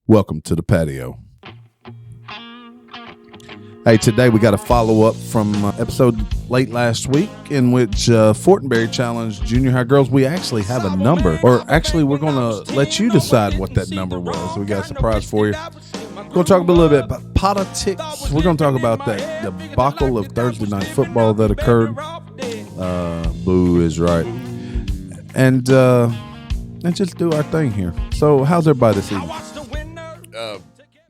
Welcome to the patio. Hey, today we got a follow-up from episode late last week in which Fortenberry challenged junior high girls. We actually have a number, or actually we're going to let you decide what that number was. We got a surprise for you. We're going to talk a little bit about politics. We're going to talk about that debacle of Thursday night football that occurred. Boo is right. And just do our thing here. So how's everybody this evening?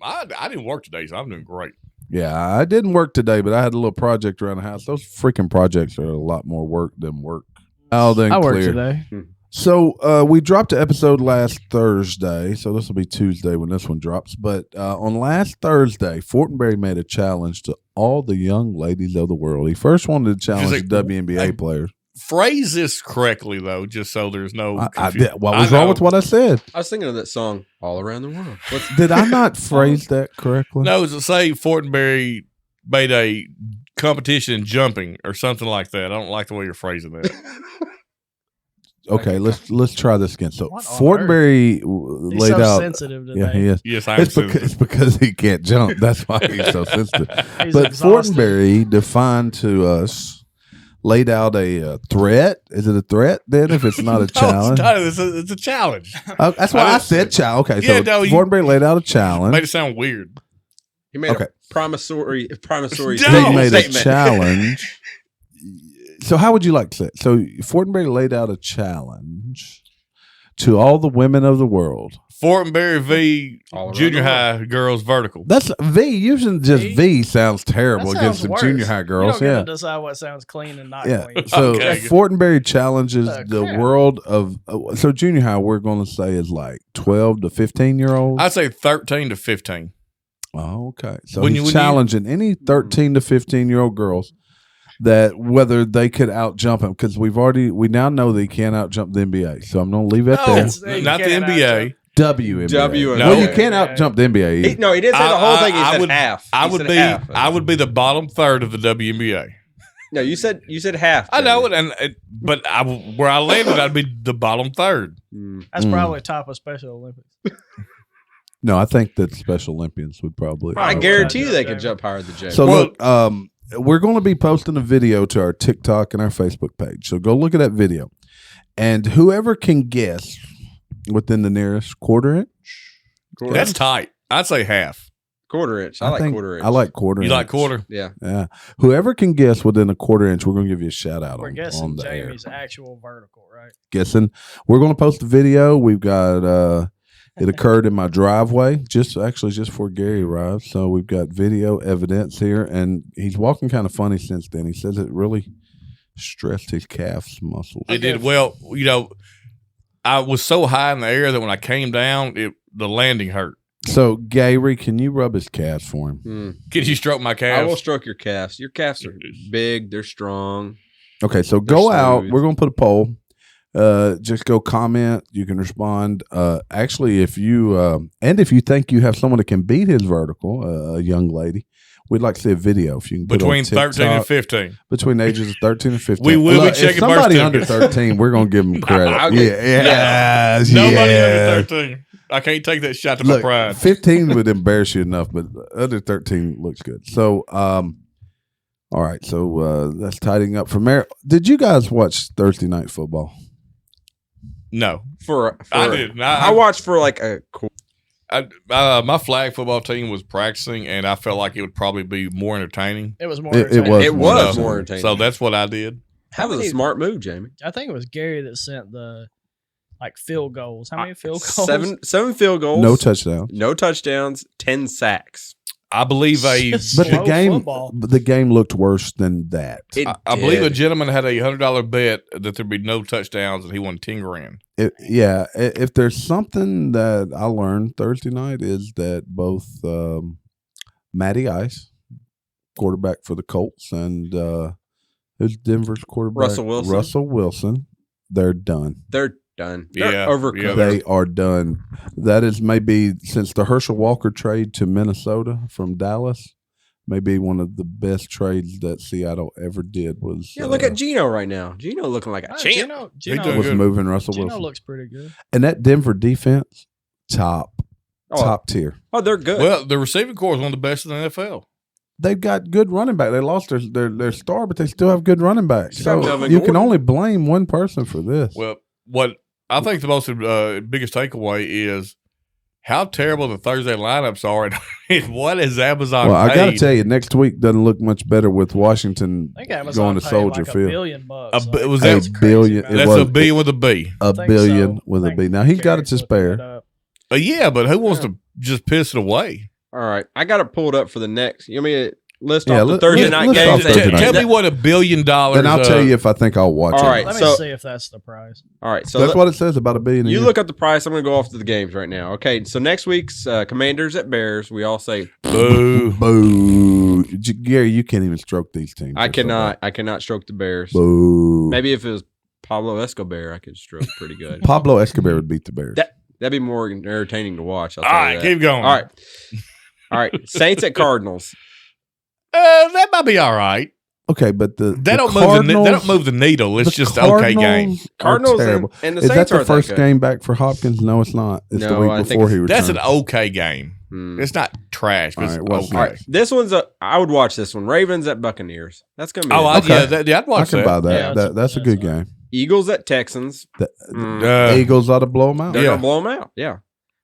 I didn't work today, so I'm doing great. Yeah, I didn't work today, but I had a little project around the house. Those freaking projects are a lot more work than work. I worked today. So we dropped an episode last Thursday, so this will be Tuesday when this one drops. But on last Thursday, Fortenberry made a challenge to all the young ladies of the world. He first wanted to challenge the WNBA players. Phrase this correctly, though, just so there's no confusion. What was wrong with what I said? I was thinking of that song, All Around the World. Did I not phrase that correctly? No, to say Fortenberry made a competition in jumping or something like that. I don't like the way you're phrasing that. Okay, let's try this again. So What on Fortenberry He's laid so out. sensitive today. Yeah, he is. Yes, I am. It's because he can't jump. That's why he's so sensitive. He's But exhausted. Fortenberry defined to us, laid out a threat. Is it a threat then if it's not a challenge? No, it's a challenge. That's why I said challenge. Okay, Yeah, so no, Fortenberry laid out a challenge. Made it sound weird. He made a promissory No! He made statement. a challenge. So how would you like to say it? So Fortenberry laid out a challenge to all the women of the world. Fortenberry v. All around junior the high girls vertical. That's V. Using just V sounds terrible That against sounds the worse. junior high You girls. don't get Yeah. to decide what sounds clean and not Yeah. clean. So Okay. Fortenberry challenges the crap. world of so junior high we're going to say is like 12 to 15-year-olds. I'd say 13 to 15. Oh, okay. So When he's you- challenging any 13 to 15-year-old girls that whether they could out-jump him because we now know that he can't out-jump the NBA. So I'm going to leave it there. Not the NBA. WNBA. No. Well, you can't out-jump the NBA. He didn't say the whole thing. He said would, half. I He would said be. half. I would be the bottom third of the WNBA. No, you said half. I know it, but where I landed, I'd be the bottom third. That's probably top of Special Olympics. No, I think that Special Olympians would probably. I guarantee you they could jump higher than Jamie. So look, we're going to be posting a video to our TikTok and our Facebook page. So go look at that video, and whoever can guess within the nearest quarter inch. That's tight. I'd say half. quarter inch. I like think quarter inch. I like quarter. You inch. like quarter? Yeah. Yeah. Whoever can guess within a quarter inch, we're going to give you a shout out We're on guessing the air. Jamie's actual vertical, right? Guessing. We're going to post a video. We've got. It occurred in my driveway, just before Gary arrived. So we've got video evidence here, and he's walking kind of funny since then. He says it really stressed his calves muscles. It did. Well, I was so high in the air that when I came down, the landing hurt. So, Gary, can you rub his calves for him? Can you stroke my I calves? will stroke your calves. Your calves are big. They're strong. Okay, so They're go out. smooth. We're going to put a poll. Just go comment. You can respond. Actually, if you think you have someone that can beat his vertical, a young lady, we'd like to see a video. If you can put it on Between 13 and TikTok, 15. between the ages of 13 and 15. We will be If checking birth somebody under certificates. 13, we're going to give them credit. Nobody Yeah. under 13. I can't take that shot to Look, my pride. 15 would embarrass you enough, but under 13 looks good. So, all right. So that's tidying up from there. Did you guys watch Thursday night football? No. I did. I watched for like a quarter. My flag football team was practicing, and I felt like it would probably be more entertaining. It was more. It entertaining. was It more was entertaining. more entertaining. So that's what I did. That was a smart move, Jamie. I think it was Gary that sent the field goals. How many field goals? Seven field goals. No touchdown. No touchdowns. 10 sacks. I believe Just But slow the game, football. the game looked worse than that. I believe a gentleman had a $100 bet that there'd be no touchdowns, and he won $10,000. If there's something that I learned Thursday night is that both Matty Ice, quarterback for the Colts, and who's Denver's quarterback? Russell Wilson. They're done. They're done. They're Yeah. overcooked. Yeah, They are done. That is maybe since the Herschel Walker trade to Minnesota from Dallas, maybe one of the best trades that Seattle ever did was. Yeah, look at Gino right now. Gino looking like a champ. Gino doing was good. moving Russell Gino Wilson. looks pretty good. And that Denver defense, top top tier. Oh, they're good. Well, the receiving core is one of the best in the NFL. They've got good running back. They lost their star, but they still have good running backs. Except So Melvin you can Gordon. only blame one person for this. Well, what I think the most biggest takeaway is how terrible the Thursday lineups are, and what is Amazon? Well, I got to paid? tell you, next week doesn't look much better with Washington I think Amazon going to paid Soldier like Field. $1 billion. Was A that- billion. It That's was a billion with a B. a think billion so. with I a think B. Now he's got it to Gary's looking it spare. up. Yeah, but who wants to just piss it away? All right, I got it pulled up for the next. You want me to list Yeah, off the let- Thursday let- night list games? off Thursday night. Tell me what $1 billion. Then I'll tell you if I think I'll watch All it. right, Let me so- see if that's the price. All right, so That's what it says about $1 billion. a you year. look up the price. I'm going to go off to the games right now. Okay, so next week's Commanders at Bears. We all say Boo. Boo, Gary. You can't even stroke these teams. I They're so cannot. I cannot stroke the Bears. bad. Boo. Maybe if it was Pablo Escobar, I could stroke pretty good. Pablo Escobar would beat the Bears. That'd be more entertaining to watch. I'll All tell you right, that. keep going. All right. All right. Saints at Cardinals. That might be all right. Okay, but They the don't move the needle. It's the just an okay game. Cardinals and, terrible. and the Is that Saints the aren't first that good. game back for Hopkins? No, it's not. It's the No, week I think before he returned. That's an okay game. Hmm. It's not trash, but All right, it's what's okay. All right. This one's I would watch this one. Ravens at Buccaneers. That's gonna be. Oh, it. yeah, I'd I watch can that. buy that. Yeah, That's a good game. Eagles at Texans. The Mm. Eagles ought to blow them out. They're Yeah. gonna blow them out. Yeah.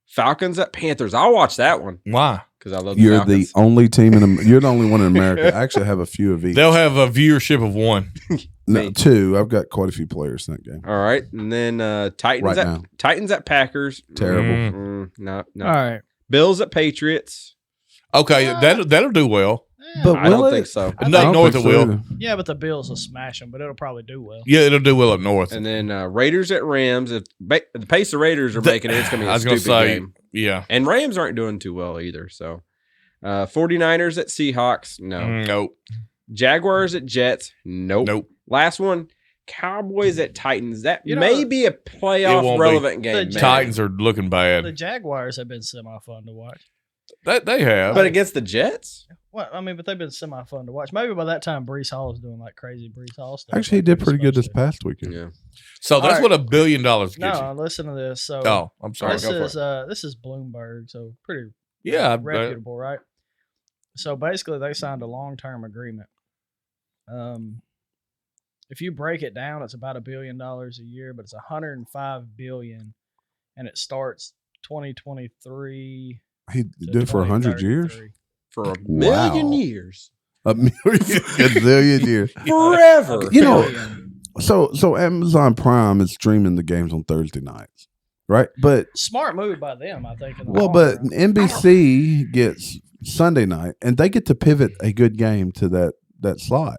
Falcons at Panthers. I'll watch that one Why? because I love the You're Falcons. the only team you're the only one in America. I actually have a few of each. They'll have a viewership of one. No, two. I've got quite a few players in that game. All right, and then Titans Right now. Titans at Packers. Terrible. No. All right. Bills at Patriots. Okay, that'll do well. But I will don't it? think so. I No, think- north think it will. either. Yeah, but the Bills will smash them, but it'll probably do well. Yeah, it'll do well up north. And then Raiders at Rams. If the pace the Raiders are making it, it's gonna be I a was gonna stupid say, game. yeah. And Rams aren't doing too well either. So 49ers at Seahawks. No. Nope. Jaguars at Jets. Nope. Nope. Last one. Cowboys at Titans. That You know, may be a it playoff won't be. relevant game. The man. Titans are looking The bad. Jaguars have been semi-fun to watch. They have. But against the Jets? Well, I mean, but they've been semi-fun to watch. Maybe by that time, Brees Hall is doing like crazy Brees Hall stuff. Actually, he like did he was pretty good this supposed to. past weekend. Yeah. so that's All what $1 billion gets No, you. listen to this. So Oh, I'm sorry. this Go for is it. this is Bloomberg, so pretty Yeah, I- reputable, right? So basically, they signed a long-term agreement. If you break it down, it's about $1 billion a year, but it's $105 billion, and it starts 2023. He to did it for 100 years. 2033. For a Wow. million years. A million, a zillion years. Forever. You know, Billion. So Amazon Prime is streaming the games on Thursday nights, right? But Smart move by them, I think. In the well, long but run. NBC gets Sunday night, and they get to pivot a good game to that slot.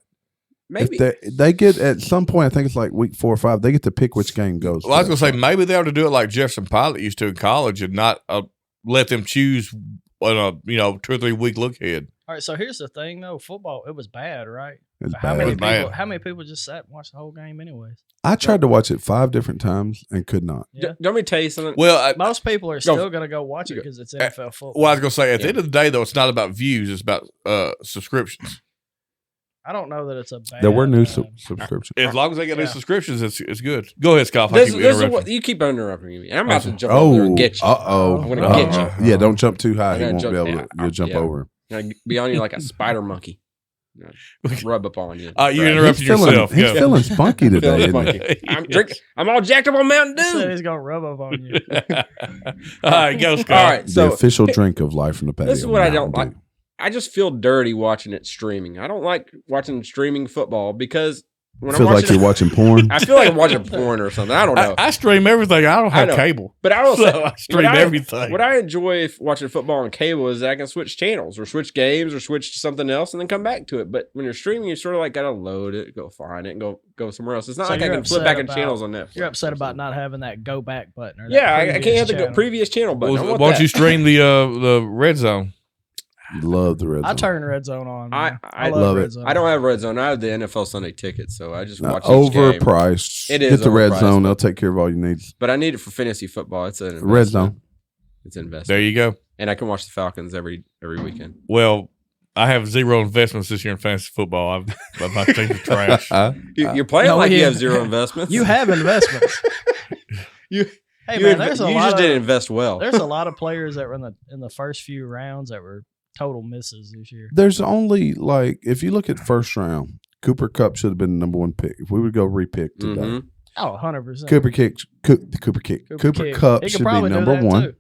Maybe. If they get at some point, I think it's like week 4 or 5, they get to pick which game goes. Well, I was to gonna that say maybe they ought to do it like Jefferson Pilot used to in college, and not let them choose on a 2 or 3 week look ahead. All right, so here's the thing, though. Football, it was bad, right? It's But how bad. many It was bad. people? How many people just sat and watched the whole game, anyways? I tried to watch it 5 different times and could not. Yeah. Don't me tell you something. Well, Most people are still going to go watch it because it's NFL football. well, I was gonna say at the Yeah. end of the day, though, it's not about views; it's about subscriptions. I don't know that it's a bad. There were new uh, subscriptions. As long as they get new Yeah. subscriptions, it's good. Go ahead, Scoff. I This, keep this is interrupting. what you keep interrupting me. I'm about to jump over there Oh, and get you. I'm gonna get you. Yeah, don't jump too high. I'm He gonna won't jump- be able yeah, to. You'll jump yeah. over him. I'm gonna be on you like a spider monkey. Rub up on you. You Right. interrupted He's feeling, yourself. he's Go. feeling spunky today. Feeling isn't he? spunky. I'm all jacked up on Mountain He said Dew. he's going to rub up on you. All right, go, Scott. All right, The so official drink of life from the patio. this is what I don't Mountain like. I just feel dirty watching it streaming. I don't like watching streaming football because when Dew. Feels I'm like watching you're watching porn. I feel like I'm watching porn or something. I don't know. I stream everything. I don't I have know. cable, But I will so say, I stream everything. What I enjoy watching football on cable is I can switch channels or switch games or switch to something else and then come back to it. But when you're streaming, you sort of like got to load it, go find it, and go somewhere else. It's not So like I you're can flip upset back in about- channels on Netflix. You're upset about not having that go back button. Or that Yeah, I can't previous have the channel. previous channel button. Well, I why want don't that. you stream the red zone? Love the red I zone. turn Red Zone on. I man. love love it. Red Zone. I don't have Red Zone. I have the NFL Sunday ticket, so I just Now, watch each game. overpriced. It is Get the red overpriced, zone. but- They'll take care of all your needs. But I need it for fantasy football. It's an investment. Red zone. It's an investment. There you go. And I can watch the Falcons every weekend. Well, I have zero investments this year in fantasy football. My team's are trash. You're playing No, like you you- have zero investments. You have investments. Hey You, man, inv- there's a you lot just of didn't invest well. there's a lot of players that were in the first few rounds that were total misses this year. There's only like if you look at first round, Cooper Cup should have been the number one pick. If we would go repick today, Mhm. Oh, 100%. Cooper Cup He could should be probably do number that, one. too.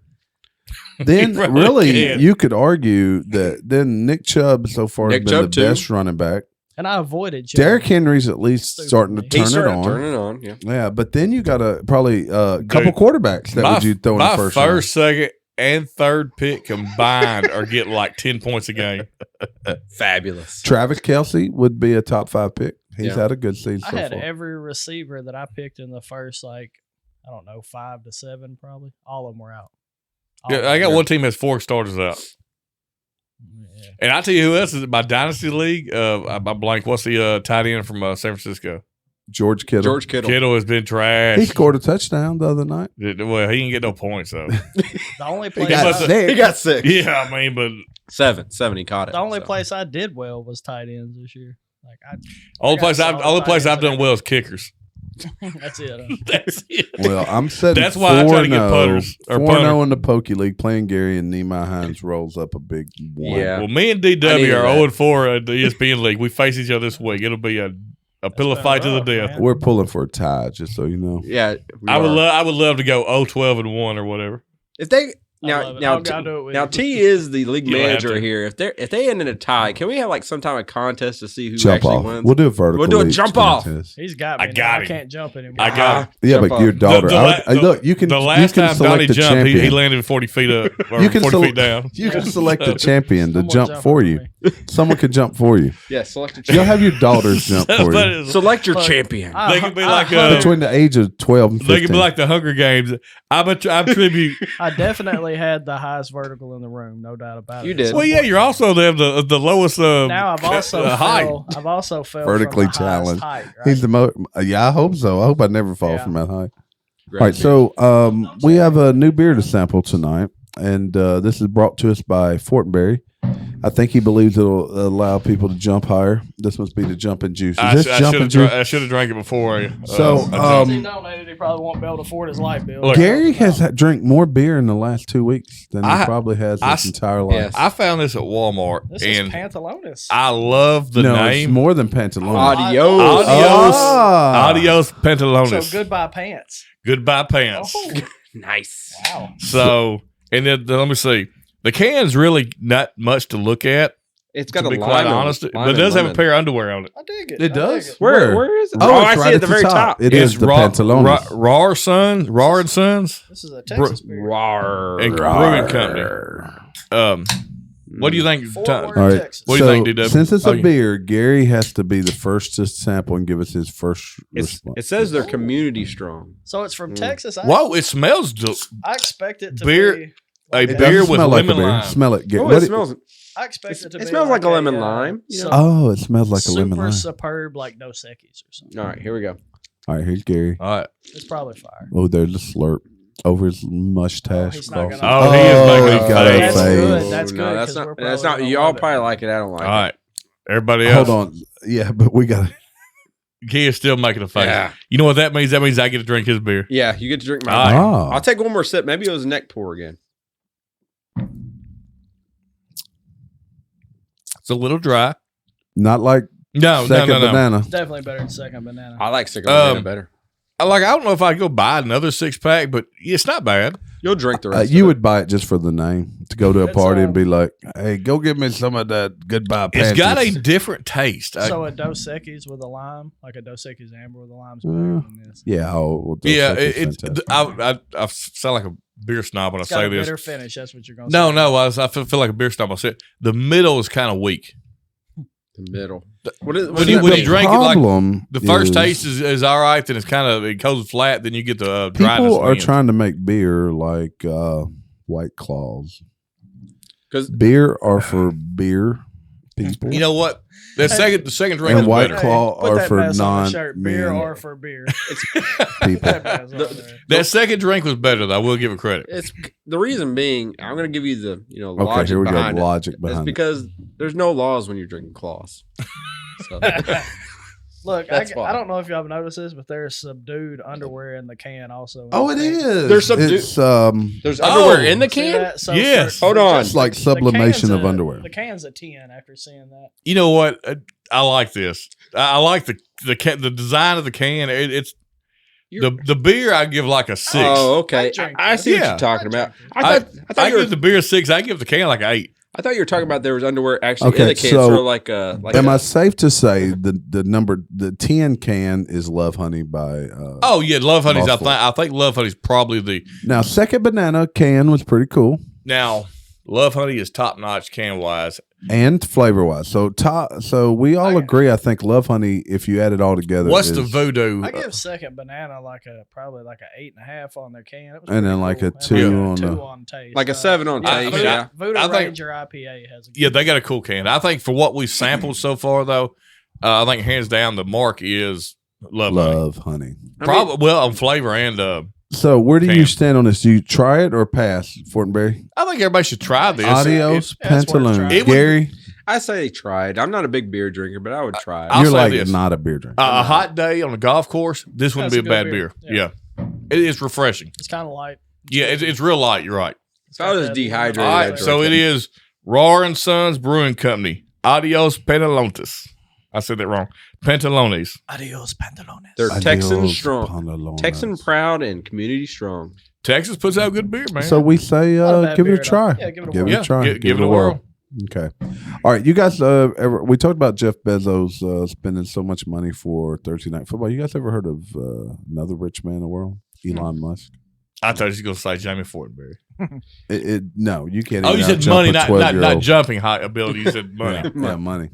Then He really really can. you could argue that then Nick Chubb so far Nick has been Chubb, the too. best running back. And I avoided Chubb. Derrick Henry's at least Stupid starting to me. turn He it started on. turning it on. Yeah. Yeah, but then you got a probably a couple quarterbacks that would you throw in the my first, first, second, and third pick combined are getting like 10 points a game. Fabulous. Travis Kelce would be a top 5 pick. He's Yeah. had a good season I so had far. every receiver that I picked in the first, like, I don't know, 5 to 7 probably. All of them were out. All Yeah, of I them. got one team has 4 starters out. Yeah. And I tell you who else is in my dynasty league. I blank. What's the tight end from San Francisco? George Kittle. George Kittle. Kittle has been trash. He scored a touchdown the other night. Well, he didn't get no points though. The only place got I, sick. He got 6. Yeah, I mean, but 7. He caught it. the only so. place I did well was tight ends this year. Like only got place solid I've tight done ends. well is kickers. That's it. That's it. Well, I'm setting That's why I try to get 4-0 punters or 4-0 in the Pokey League playing Gary and Nehemiah Hines rolls up a big one. Yeah. Well, me and DW I needed are that. 0-4 at the ESPN league. We face each other this week. It'll be a pillow been fight to the rough, death. man. We're pulling for a tie, just so you know. Yeah. I would love to go 0-12-1 or whatever. If they I love it. now I'll do it with now you. T is the league You don't have manager to. here. If they end in a tie, can we have like some type of contest to see who Jump actually off. wins? We'll do a vertical. We'll do a leap jump off. contest. He's got me. I got now. him. I can't jump anymore. I got him. Yeah, Jump but your off. daughter. Look, you can. The last you can time select Donnie the jumped, champion. he landed 40 feet up or You can 40 select- feet down. You can select the champion to Someone jump jumping for for you. me. Someone could jump for you. Yeah, select a You'll champion. have your daughters jump for you. Select your Look, champion. They could be I like, hope- Between the age of 12 and 15. They could be like the Hunger Games. I tribute. I definitely had the highest vertical in the room, no doubt about it. You did. At some Well, yeah, point. you're also the lowest. Now I've also height. I've also fell Vertically from the highest challenged. height, right? He's the most. Yeah, I hope so. I hope I never fall Yeah. from that height. Great. All right, so we have a new beer to sample tonight, and this is brought to us by Fortenberry. I think he believes it'll allow people to jump higher. This must be the jumping juice. Is I this jumping juice? should have drank it before. So, Since he donated, he probably won't be able to afford his light bill. Look, Gary has drank more beer in the last 2 weeks than he I- probably has I- his entire life. Yes. I found this at Walmart, This is and Pantalones. I love the no, it's name. more than Pantalones. Adios. Adios. Ah. Adios Pantalones. So goodbye pants. Goodbye pants. Oh, Nice. wow. So, and then let me see. The can's really not much to look at, It's to got a be lime. quite in it. honest. Lime But it and does have a lemon. pair of underwear on it. I dig it. It I does? dig it. Where is it? Oh, I it's see right it at the very top. It is the Pantalones. Raw Sons, Raw and Sons, This is a Texas beer. Rawr. and Brewing Company. What do you think? Fort Tom? Worth, All right. Texas. What do you think, DW? Since it's a Oh, yeah. beer, Gary has to be the first to sample and give us his first response. It says they're community strong. So it's from Texas. Whoa, it smells I expect it to Beer- be a It like beer doesn't with smell like a lemon beer. lime. Smell it, Gary. Oh, What it smells. I expect it to be. It smells like a lemon lime, you know? Oh, it smells like a lemon super lime. superb, like Dos Equis or something. All right, here we go. All right, here's Gary. All right. It's probably fire. Oh, there's the slurp over his mustache. he's not crossing. gonna- Oh, he is making he a got face. a That's face. good. That's good. No, that's 'cause not. we're That's probably not. gonna Y'all love it. probably like it. I don't like All right. Everybody Hold else. on. Yeah, but we got He is still making a face. Yeah. You know what that means? That means I get to drink his beer. it. Yeah, you get to drink my. All right. Ah. I'll take one more sip. Maybe it was a neck pour again. It's a little dry. Not like No, second no. banana. It's definitely better than second banana. I like cigar Um, better. I don't know if I'd go buy another 6-pack, but it's not bad. You'll drink the rest. You of would buy it just for the name to go to a It's, party and be like, "Hey, go give me some of that goodbye panties." It's got a different taste. So a Dos Equis with a lime, like a Dos Equis Amber with a lime, is better than this. yeah. Well, those yeah, suckers it's. fantastic. I sound like a beer snob when I It's got say a this. bitter finish. That's what you're going to No, say. I feel like a beer snob. I said the middle is kind of weak. the middle. When What you does that when you mean? drink it, like problem the first is taste is all right, then it's kind of it goes flat. Then you get the dryness. people at the are end. trying to make beer like White Claws. 'Cause- Beer are for beer people. You know what? The second drink And is White better. Claw Put are that for mess on the shirt. Beer non-men or for beer. people. That mess on there. That second drink was better, though. I will give it credit. It's the reason being. I'm going to give you the Okay, logic here we go. behind it. Logic It's behind it. because there's no laws when you're drinking claws. So, Look, That's I fine. don't know if y'all have noticed this, but there's subdued underwear in the can also. Oh, it is. There's some It's There's underwear in the See can. that? So Yes. Hold on. It's like the sublimation can's of underwear. The can's a 10 after seeing that. You know what? I like this. I like the design of the can. It's the beer. I give like a 6. Oh, okay. I drink I see what Yeah. you're talking about. I I give the beer a 6. I give the can like an 8. I thought you were talking about there was underwear actually Okay, in the can, so sort of like a. Am I safe to say the 10 can is Love Honey by Oh yeah, Love Honey's. Lost I think Love Honey's probably the now Second Banana can was pretty cool now. Love Honey is top notch can wise. and flavor wise. So we all agree. I think Love Honey, if you add it all together, What's is, the voodoo? I give Second Banana probably like a 8.5 on their can. It was And then pretty like cool. a And 2 like on a 2 the- on taste. Like a 7 on taste, Voodoo, yeah. Voodoo I think- Ranger IPA has a good Yeah, they got a cool can. I think for what we've sampled so far, though, I think hands down the mark is Love Honey. Love Honey. Probably well on flavor and So where do you Can. stand on this? Do you try it or pass, Fortenberry? I think everybody should try this. Adios, yeah, it's worth Pantaloon. trying. It would- Gary, I say try it. I'm not a big beer drinker, but I would try it. I'll you're say like this. not a beer drinker. A hot day on a golf course, this wouldn't That's be a a bad good beer. beer. Yeah. It is refreshing. It's kind of light. Yeah, it's real light. You're right. If I was Got that dehydrated, All lemon right, I'd so drink it is Roaring Sons Brewing Company. Adios Pantalones. I said that wrong. Pantalones. Adios, pantalones. They're Texan Adios, strong, Pantalones. Texan proud, and community strong. Texas puts out good beer, man. So we say, Not a bad give it beer a at all. try. Yeah, give it a give whirl. it a try. give it a whirl. Okay. All right. You guys, we talked about Jeff Bezos spending so much money for Thursday Night Football. You guys ever heard of another rich man in the world, Elon Musk? I thought you was going to say Jamie Fortenberry. No, you can't. Oh, even you said outjump money, a not 12-year-old. jumping high ability. You said money. Yeah, money.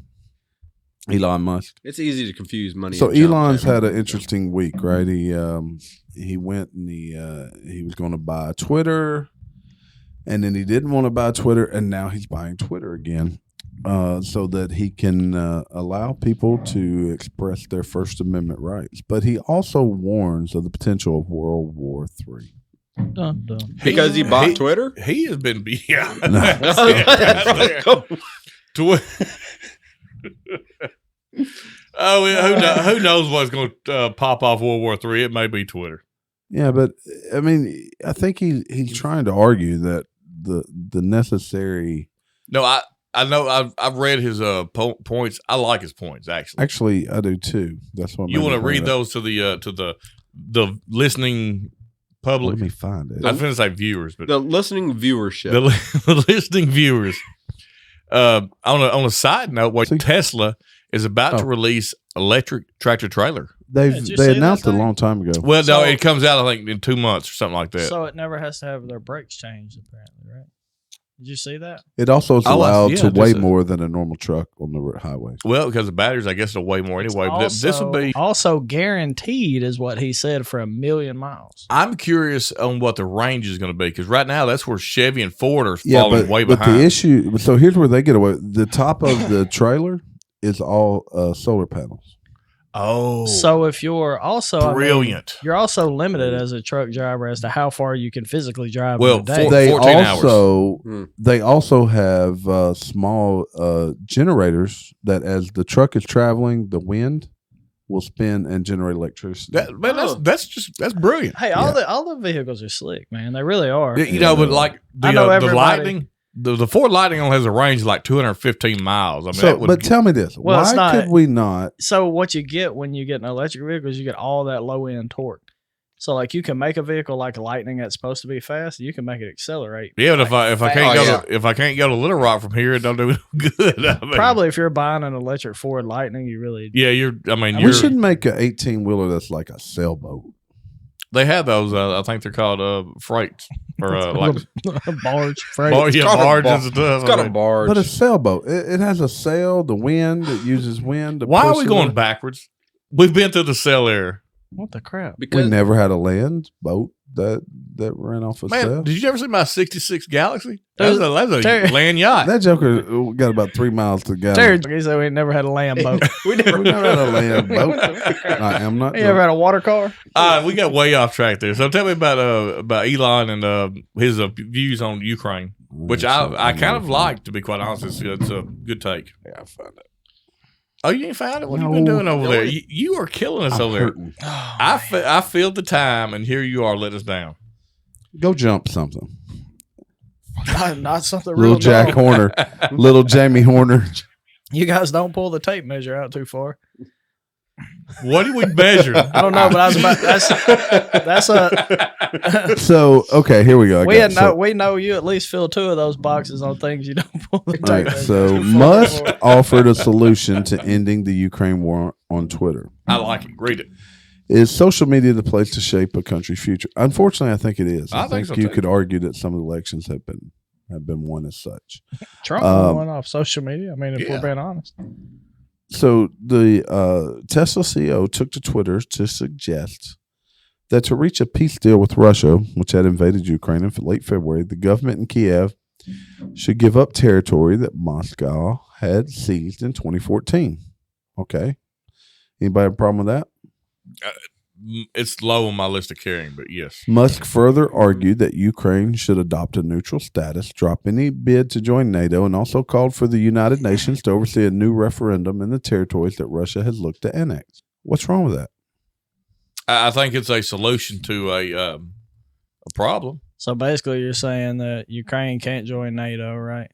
Elon Musk. It's easy to confuse money. So and junk Elon's there. had an interesting week, right? He went and he was going to buy Twitter, and then he didn't want to buy Twitter, and now he's buying Twitter again, so that he can allow people to express their First Amendment rights. But he also warns of the potential of World War III. Dun, dun. Because he bought Twitter. He has been, yeah. No. Oh, yeah, who knows what's going to pop off World War III? It may be Twitter. Yeah, but I mean, I think he's trying to argue that the necessary. No, I know I've read his points. I like his points actually. Actually, I do too. That's what You want to made me read bring it up. those to the listening public? Let me find it. I was going to say viewers, but The listening viewership. the listening viewers. On a side note, See? Tesla is about to Oh. release electric tractor trailer. Did you They see that announced it a thing? long time ago. Well, no, So- it comes out I think in 2 months or something like that. So it never has to have their brakes changed, apparently, right? Did you see that? It also is Oh, allowed yeah, to just weigh a- more than a normal truck on the highway. Well, because the batteries, I guess, it'll weigh more anyway. But this will be. also guaranteed, is what he said, for 1,000,000 miles. I'm curious on what the range is going to be because right now that's where Chevy and Ford are Yeah, falling way but behind. the issue. So here's where they get away. The top of the trailer is all solar panels. oh, So if you're also I mean, brilliant! you're also limited as a truck driver as to how far you can physically drive Well, in a day. They 14 hours. also Hmm. they also have small generators that, as the truck is traveling, the wind will spin and generate electricity. That's brilliant. Hey, all the vehicles are slick, man. They really are. You know, but like I know the everybody- Lightning, the Ford Lightning only has a range of like 215 miles. I mean, So, that would, but tell me this: Well, it's why not- could we not? So what you get when you get an electric vehicle is you get all that low end torque. So like you can make a vehicle like a Lightning that's supposed to be fast, you can make it accelerate. yeah, but if I can't Oh, go yeah. if I can't go to Little Rock from here, it don't do good. I mean, Probably if you're buying an electric Ford Lightning, you really Yeah, you're. I mean, We you're. We should make an 18-wheeler that's like a sailboat. They have those. I think they're called freights or like barge freight. barges got a and bar- stuff. It's got I a mean, barge. But a sailboat, it has a sail, the wind, it uses wind. To why are push we it going in. backwards? We've been through the sail era. What the crap? We because never had a land boat that ran off a Man, sail. did you ever see my '66 Galaxy? Dude, That's a Terry- land yacht. That joker got about 3 miles to go. Terry, he said we never had a land boat. we never We never had a land boat. I am not. You ever had a water car? We got way off track there. So tell me about Elon and his views on Ukraine, which I kind of like, to be quite honest. It's a good take. Yeah, I found it. Oh, you ain't found it? What No. you been doing over there? You are killing us I'm over there. hurting. Oh, I filled the time, and here you are letting us down. Go jump something. not something Little real Jack dumb. Horner. Little Jamie Horner. You guys don't pull the tape measure out too far. What do we measure? I don't know, but I was about that's a So, okay, here we go. we know you at least fill 2 of those boxes on things you don't pull the tape All right, measure. so too far Musk for. offered a solution to ending the Ukraine war on Twitter. I like it. Read it. Is social media the place to shape a country's future? Unfortunately, I think it is. I think so, you too. could argue that some of the elections have been won as such. Trump went off social media. I mean, if yeah. we're being honest. So the Tesla CEO took to Twitter to suggest that to reach a peace deal with Russia, which had invaded Ukraine in late February, the government in Kiev should give up territory that Moscow had seized in 2014. Okay. Anybody have a problem with that? It's low on my list of carrying, but yes. Musk further argued that Ukraine should adopt a neutral status, drop any bid to join NATO, and also called for the United Nations to oversee a new referendum in the territories that Russia has looked to annex. What's wrong with that? I think it's a solution to a problem. So basically, you're saying that Ukraine can't join NATO, right?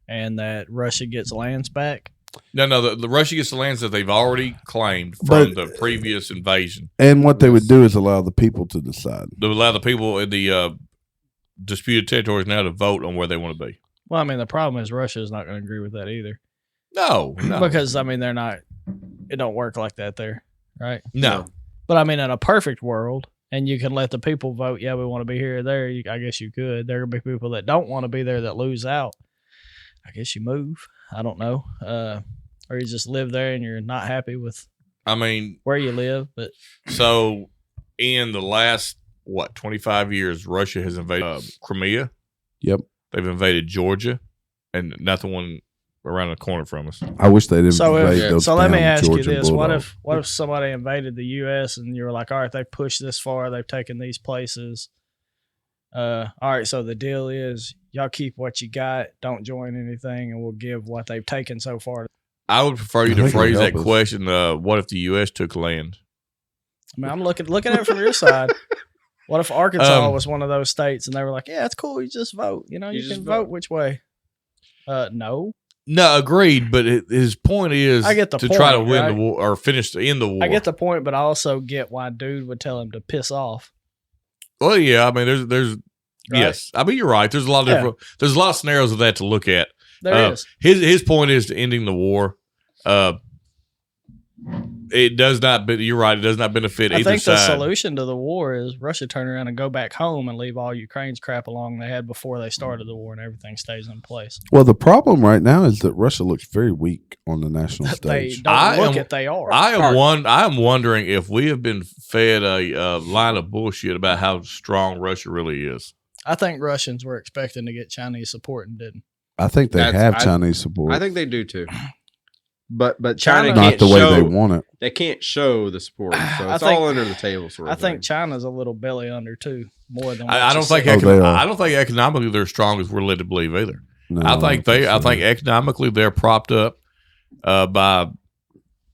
And that Russia gets lands back. No, the Russia gets the lands that they've already claimed But- from the previous invasion. And what they would do is allow the people to decide. To allow the people in the disputed territories now to vote on where they want to be. Well, I mean, the problem is Russia is not going to agree with that either. No. Because, I mean, they're not, it don't work like that there, right? No. But, I mean, in a perfect world, and you can let the people vote, yeah, we want to be here or there, I guess you could. There will be people that don't want to be there that lose out. I guess you move. I don't know. Or you just live there and you're not happy with where you live. But so in the last, 25 years, Russia has invaded Crimea. Yep. They've invaded Georgia, and nothing one around the corner from us. I wish they didn't so invade those let me damn ask you Georgia this: Bulldogs. what if somebody invaded the U.S. and you were like, all right, they've pushed this far, they've taken these places. All right, so the deal is y'all keep what you got, don't join anything, and we'll give what they've taken so far. I would prefer you I to think it'll phrase that help us. question. What if the U.S. took land? I mean, I'm looking at it from your side. What if Arkansas was one of those states and they were like, yeah, it's cool, you just vote. You know, you can vote which way. No. No, agreed. But his point is I get the to point, try to win right? the war or finish the end the war. I get the point, but I also get why dude would tell him to piss off. Well, yeah. I mean, there's Right? yes. I mean, you're right. There's a lot of Yeah. different. There's a lot of scenarios of that to look at. There is. His point is to ending the war. It does not. But you're right. It does not benefit I either think the side. solution to the war is Russia turn around and go back home and leave all Ukraine's crap along they had before they started the war, and everything stays in place. Well, the problem right now is that Russia looks very weak on the national They stage. don't look at they are. I am wondering if we have been fed a line of bullshit about how strong Russia really is. I think Russians were expecting to get Chinese support and didn't. I think they That's- have I- Chinese support. I think they do too. But China China- not can't the way show, they want it. They can't show the support, so I it's think- all under the table. Sort of I think thing. China's a little belly under too, more than what I you don't think. said. they are. I don't think economically they're strong as we're led to believe either. No, I think don't I so. think economically they're propped up by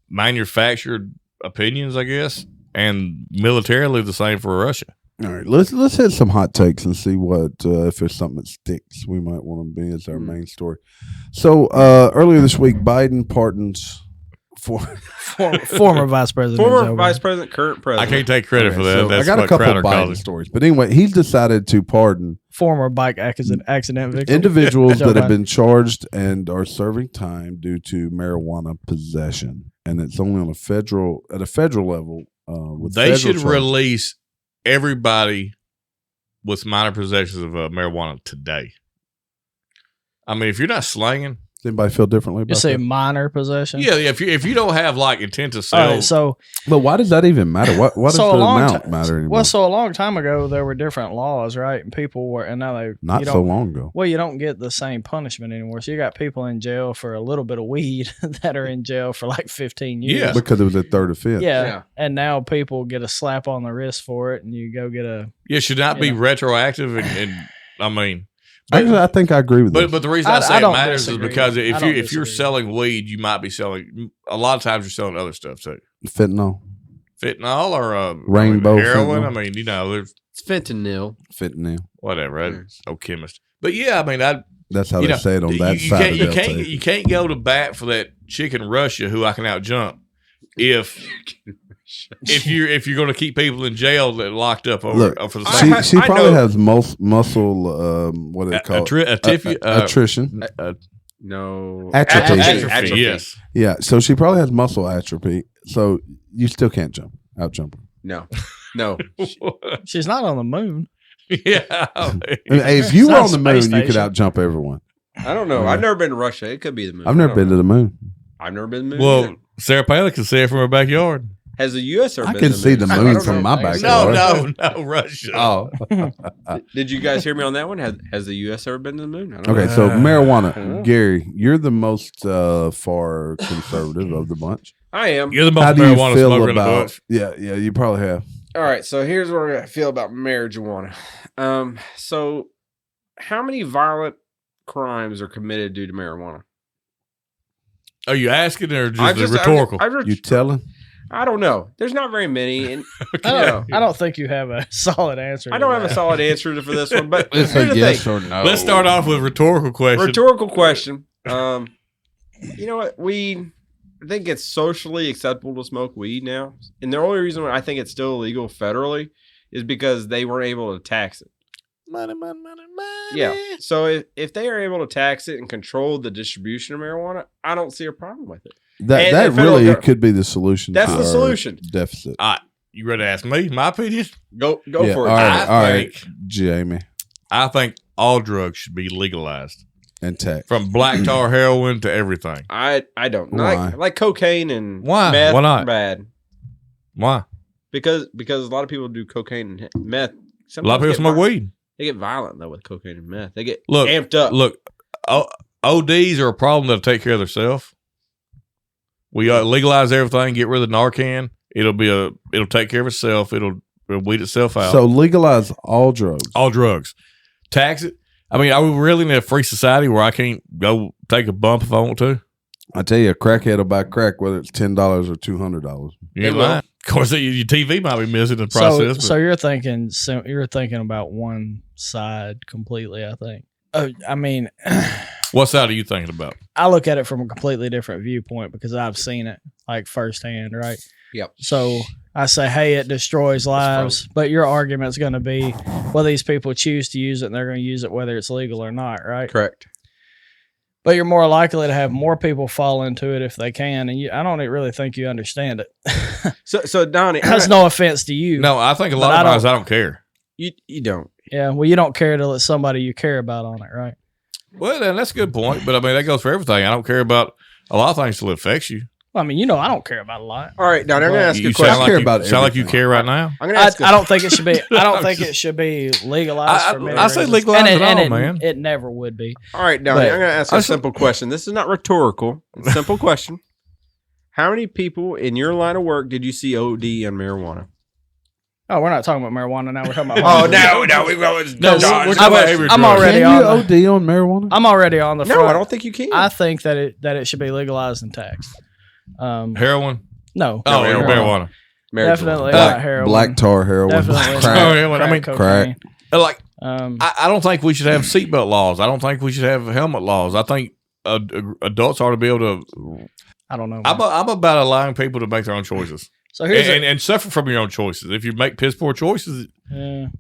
manufactured opinions, I guess, and militarily the same for Russia. All right, let's hit some hot takes and see what if there's something that sticks. We might want to be as our main story. So earlier this week, Biden pardons former vice president. Former Joe vice Biden. president, current I president. can't take credit for that. So That's I got a what couple Crowder Biden calls it. stories, but anyway, he's decided to pardon Former bike accident victim. individuals Joe that have Biden. been charged and are serving time due to marijuana possession, and it's only on a federal level. With They federal should charges. release everybody with minor possessions of marijuana today. I mean, if you're not slanging, Does anybody feel differently You about say that? minor possession. yeah. If you don't have like intent to All sell, right, so But why does that even matter? What does so the a long amount ti- matter anymore? Well, so a long time ago there were different laws, right? And people were, and now they Not you so don't- long ago. Well, you don't get the same punishment anymore. So you got people in jail for a little bit of weed that are in jail for like 15 years. Yeah. Because it was a third offense. Yeah. Yeah. And now people get a slap on the wrist for it, and you go get a. it should not be You know. retroactive. And I mean, Actually, I think I agree with this. But the reason I I say it don't matters is disagree. because I if don't you're disagree. selling weed, you might be selling. A lot of times you're selling other stuff too. Fentanyl, Fentanyl or Rainbow heroin. fentanyl. I mean, there's It's fentanyl. whatever. There's no chemist. But yeah, I mean, That's how they say it on that side of Delta. you can't go to bat for that chick in Russia who I can out jump if you're going to keep people in jail that locked up over Look, for the same. she I probably know- has muscle. What do they call it? Attrition. No. Atrophy. Yes. Yeah, so she probably has muscle atrophy. So you still can't out jump her. No. She's not on the moon. Yeah. Hey, if you It's were not on the moon, space you could station. out jump everyone. I don't know. I've never been to Russia. It could be the moon. I've never been to the moon. I've never been to the moon. Well, either. Sarah Palin can see it from her backyard. Has the U.S. ever I been can to see the I moon don't from know. my backyard. No, Russia. Oh, Did you guys hear me on that one? Has the U.S. ever been to the moon? I don't okay. know. So marijuana, know. Gary, you're the most far conservative of the bunch. I am. You're the most How do you marijuana feel smoker in the about? bunch. Yeah, you probably have. All right. So here's what I feel about marijuana. So how many violent crimes are committed due to marijuana? Are you asking or I'm just rhetorical? You telling? I don't know. There's not very many. And I don't think you have a solid answer. I don't have a solid answer for this one, but It's here's a the yes thing. or no. Let's start off with a rhetorical question. Rhetorical question. You know what? I think it's socially acceptable to smoke weed now. And the only reason why I think it's still illegal federally is because they weren't able to tax it. Money. Yeah. So if they are able to tax it and control the distribution of marijuana, I don't see a problem with it. That And that the federal really gov- could be the solution. That's to the our solution. Deficit. You ready to ask me my opinion? Go Yeah, for it. all right, I all right, think- Jamie I think all drugs should be legalized, and Tech. from black tar heroin to everything. I don't Why? like cocaine and Why? meth. Why not? Bad Why? because a lot of people do cocaine and meth. A lot of people smoke weed. They get violent though with cocaine and meth. They get Look, amped up. Look, ODs are a problem that'll take care of themselves. We legalize everything, get rid of the Narcan. It'll take care of itself. It'll weed itself out. So legalize all drugs. All drugs, tax it. I mean, are we really in a free society where I can't go take a bump if I want to? I tell you, a crackhead will buy crack whether it's $10 or $200. You ain't will. lying. Of course, your TV might be missing in the So, process. but- so you're thinking about one side completely. I think. I mean, what side are you thinking about? I look at it from a completely different viewpoint because I've seen it like firsthand, right? Yep. So I say, hey, it destroys lives, but your argument's going to be, well, these people choose to use it and they're going to use it whether it's legal or not, right? Correct. But you're more likely to have more people fall into it if they can, and I don't really think you understand it. So Donnie, That's no offense to you. No, I think a But lot I of don't- times I don't care. you don't. Yeah, well, you don't care to let somebody you care about on it, right? Well, then that's a good point. But I mean, that goes for everything. I don't care about a lot of things till it affects you. Well, I mean, I don't care about a lot. All right, Donnie, I'm going to ask you a You question. sound I care like about you sound like you everything. care right now. I'm going to I ask. don't think it should be. I don't think it should be legalized. for many I say reasons. legalize And it all, and man. It never would be. All right, Donnie, But- I'm going to ask a simple question. This is not rhetorical. It's a simple question. How many people in your line of work did you see OD on marijuana? Oh, we're not talking about marijuana now. We're talking about. Oh, no, we're going. No, John, we're I'm- talking about every I'm drug. already Can you on OD on marijuana? I'm already on the front. No, I don't think you can. I think that it should be legalized and taxed. Heroin. No. Oh, marijuana. marijuana. Definitely Marijuana. not heroin. Black tar heroin. Definitely Crack. not. Heroin. I mean, cocaine. Like, Um, I don't think we should have seatbelt laws. I don't think we should have helmet laws. I think adults ought to be able to. I don't know. I'm about allowing people to make their own choices So here's and suffer from your own choices. If you make piss poor choices,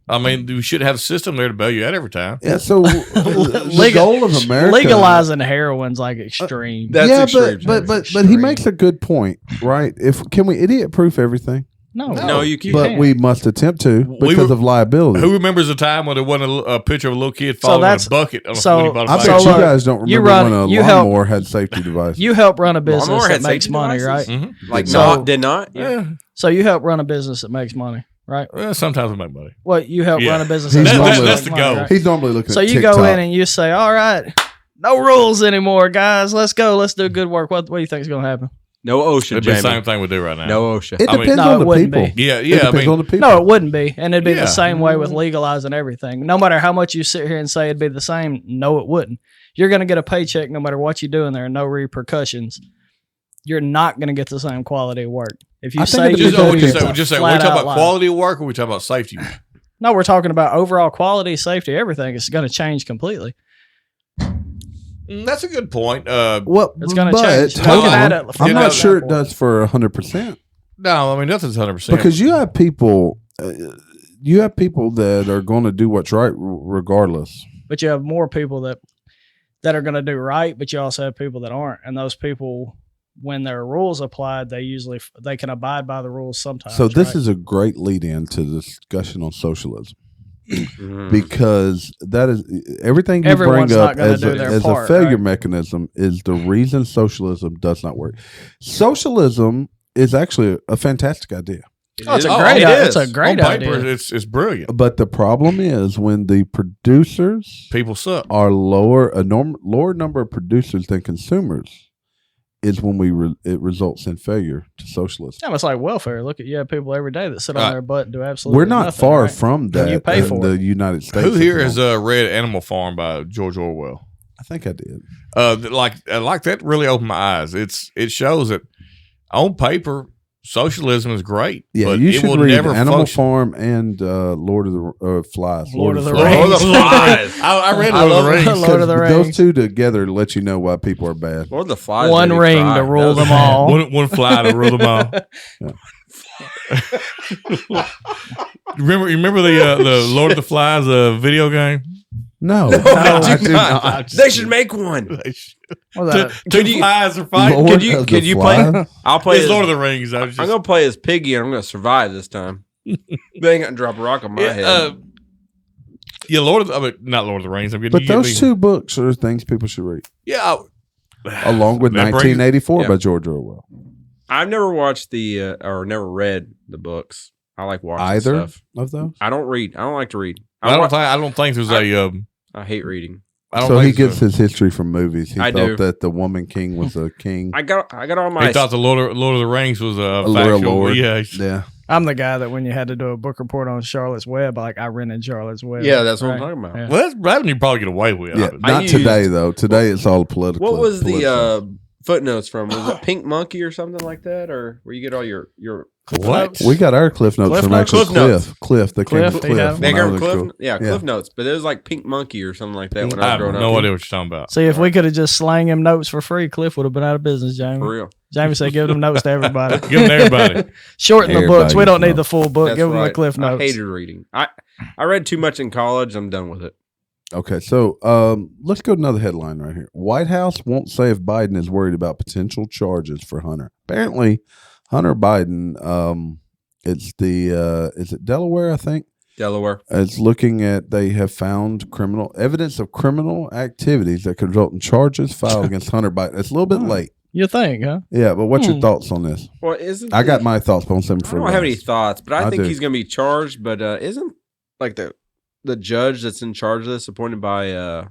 I mean, we should have a system there to bail you out every time. Yeah, so the goal of America. legalizing heroin's like extreme. That's yeah, extreme. but he makes a good point, right? Can we idiot proof everything? No, you can't. But we must attempt to because of liability. Who remembers a time when there wasn't a picture of a little kid So falling in that's- a bucket? On so- when he bought a I bike? bet So you look, guys don't you remember run- when a you help- lawnmower had safety devices. You help run a business Lawnmower that had makes safety money, devices? right? Mhm. Like So- did not. Yeah. So you help run a business that makes money, right? Well, sometimes we make money. Well, you help Yeah. run a business He's that makes normally- that's the money, goal. right? He's normally looking So at you TikTok. go in and you say, "All right, no rules anymore, guys. Let's go. Let's do good work. What do you think is going to happen?" No OSHA, It'd be the Jamie. same thing we do right now. No OSHA. It depends No, on it the wouldn't people. be. Yeah, It yeah. I depends mean, on the people. No, it wouldn't be. And it'd be Yeah. the same way with legalizing everything. No matter how much you sit here and say it'd be the same, no, it wouldn't. You're going to get a paycheck no matter what you do, and there are no repercussions. You're not going to get the same quality of work. If you I think say it you depends do on it, the just people. say, just say, we flat talking out about lie. quality of work or we talking about safety? No, we're talking about overall quality, safety, everything. It's going to change completely. That's a good point. Well, It's gonna but change. hold Looking on. at it I'm from not that sure it standpoint. does for 100%. No, I mean nothing's 100%. Because you have people that are going to do what's right regardless. But you have more people that are going to do right, but you also have people that aren't. And those people, when there are rules applied, they can abide by the rules sometimes. So this right? is a great lead in to the discussion on socialism. Mhm. Because that is everything you Everyone's bring not up gonna as, do a, their as part, a failure right? mechanism is the reason socialism does not work. Socialism is actually a fantastic idea. Oh, it's a Oh, great it idea. is. It's a great On paper, idea. it's brilliant. But the problem is when the producers People suck. are lower number of producers than consumers is when it results in failure to socialism. Yeah, it's like welfare. Look at you have people every day that sit on Right. their butt and do absolutely We're not nothing, far right? from And that you pay in for the it. United States. Who at here the has moment. read Animal Farm by George Orwell? I think I did. Like that really opened my eyes. It shows that on paper socialism is great, Yeah, but you it should will read never Animal function. Farm and Lord of the Flies. Lord of the Flies. Rings. Lord of the Flies. I read I Lord of love the Rings. Lord of the Those Rings. two together let you know why people are bad. Lord of the Flies. One made me ring cry. to rule That was them all. One fly to rule them all. Remember the Lord of the Flies video game? No, No, I do do not. not. They should make one. What's that? Two you- flies are fighting. Lord Could you- of could the you play- Flies? I'll play. It's as, Lord of the Rings. I was I'm just, gonna play as Piggy, and I'm gonna survive this time. They ain't gonna drop a rock on my head. yeah, not Lord of the Rings. I'm getting But you get those me- two books are things people should read, yeah, along with That brings- 1984 Yeah. by George Orwell. I've never watched or never read the books. I like watching Either stuff. of those. I don't read. I don't like to read. I don't think there's a. I hate reading. I don't So think he there's gets his history from movies. He I thought do. that the woman king was a king. I got all my. He thought the Lord of the Rings was a real factual. lord. Yeah, Yeah. I'm the guy that when you had to do a book report on Charlotte's Web, I rented Charlotte's Web. Yeah, that's what I'm Right. talking about. Yeah. well, that's that you probably get away with. Yeah. I Not used- today though. Today it's all political. What was political. the footnotes from? Was it Pink Monkey or something like that, or where you get all your What? We got our Cliff Notes Cliff from Notes? actually Cliff Notes. Cliff. They came Cliff, from they Cliff. have- when They I got was Cliff, cool. yeah, Cliff Notes, but it was like Pink Monkey or something like that when I I was have growing no up. idea what you're talking about. See, if we could have just slang him notes for free, Cliff would have been out of business, Jamie. For real, Jamie said, give them notes to everybody. Give them to everybody. Shorten the Everybody books. We don't knows. need the full book. that's give them right. the Cliff Notes. I hated reading. I read too much in college. I'm done with it. Okay, so let's go to another headline right here. White House won't say if Biden is worried about potential charges for Hunter. Apparently, Hunter Biden, it's the is it Delaware, I think? Delaware. It's looking at they have found evidence of criminal activities that could result in charges filed against Hunter Biden. It's a little bit Hmm. late. You think, huh? Yeah, but what's your Hmm. thoughts on this? Well, isn't I got the- my thoughts, but I'm saving I for don't have any last. thoughts, but I I think do. he's going to be charged. But isn't like the judge that's in charge of this appointed by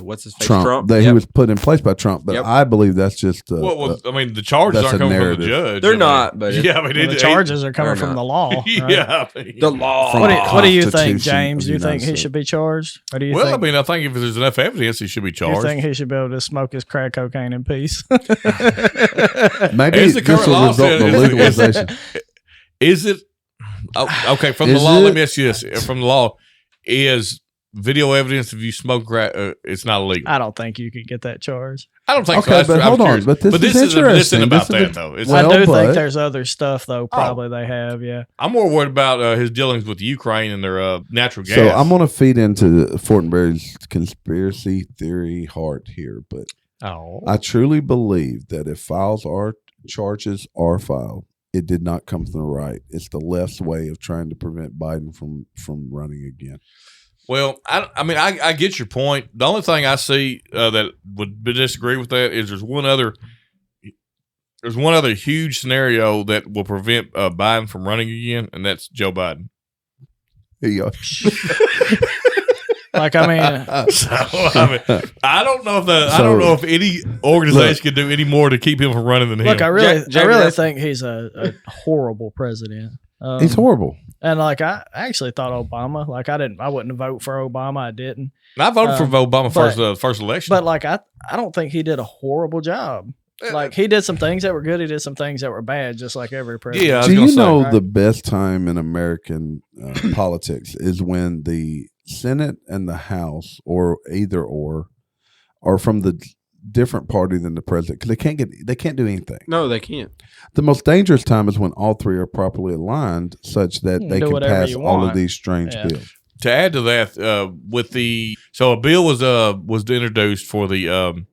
what's his face Trump. He Yep. was put in place by Trump, but Yep. I believe that's just Well, I mean, the charges that's aren't a coming from narrative. the judge. They're I mean, not, but yeah, I mean, Well, the charges are coming They're from not. the law. Right? Yeah, I mean, the law. From What do you think, Constitution James? of Do you the think United he States. should be charged? Or do you well, think, I mean, I think if there's enough evidence, he should be do you charged. think he should be able to smoke his crack cocaine in peace? maybe As the this current will law result in says- the legalization. Is it okay from the Is law? it? Let me ask you this: from the law, is video evidence if you smoke crack? It's not illegal. I don't think you could get that charge. I don't think Okay, so. but I'm hold on. curious. But this is this isn't interesting. about This is that though. It's, Well, I do but- think there's other stuff though. Probably they have. Yeah. I'm more worried about his dealings with Ukraine and their natural gas. So I'm going to feed into Fortenberry's conspiracy theory heart here, but Oh, I truly believe that if charges are filed, it did not come from the right. It's the left's way of trying to prevent Biden from running again. well, I mean, I get your point. The only thing I see that would disagree with that is there's one other huge scenario that will prevent Biden from running again, and that's Joe Biden. Here you go. Like, I mean, So I don't know if I don't know if any organization could do any more to keep him from running than him. look, I really that's- think he's a horrible president. He's horrible. And like, I actually thought Obama. Like, I wouldn't vote for Obama. I didn't. I voted for Obama first election. But like, I don't think he did a horrible job. Like, he did some things that were good. He did some things that were bad, just like every president. Yeah, I was Do gonna you say, know right? the best time in American politics is when the Senate and the House, or either or, are from the different party than the president, because they can't do anything. No, they can't. The most dangerous time is when all three are properly aligned, such that they Do can whatever pass you all of want. these strange Yeah. bills. To add to that, a bill was introduced for the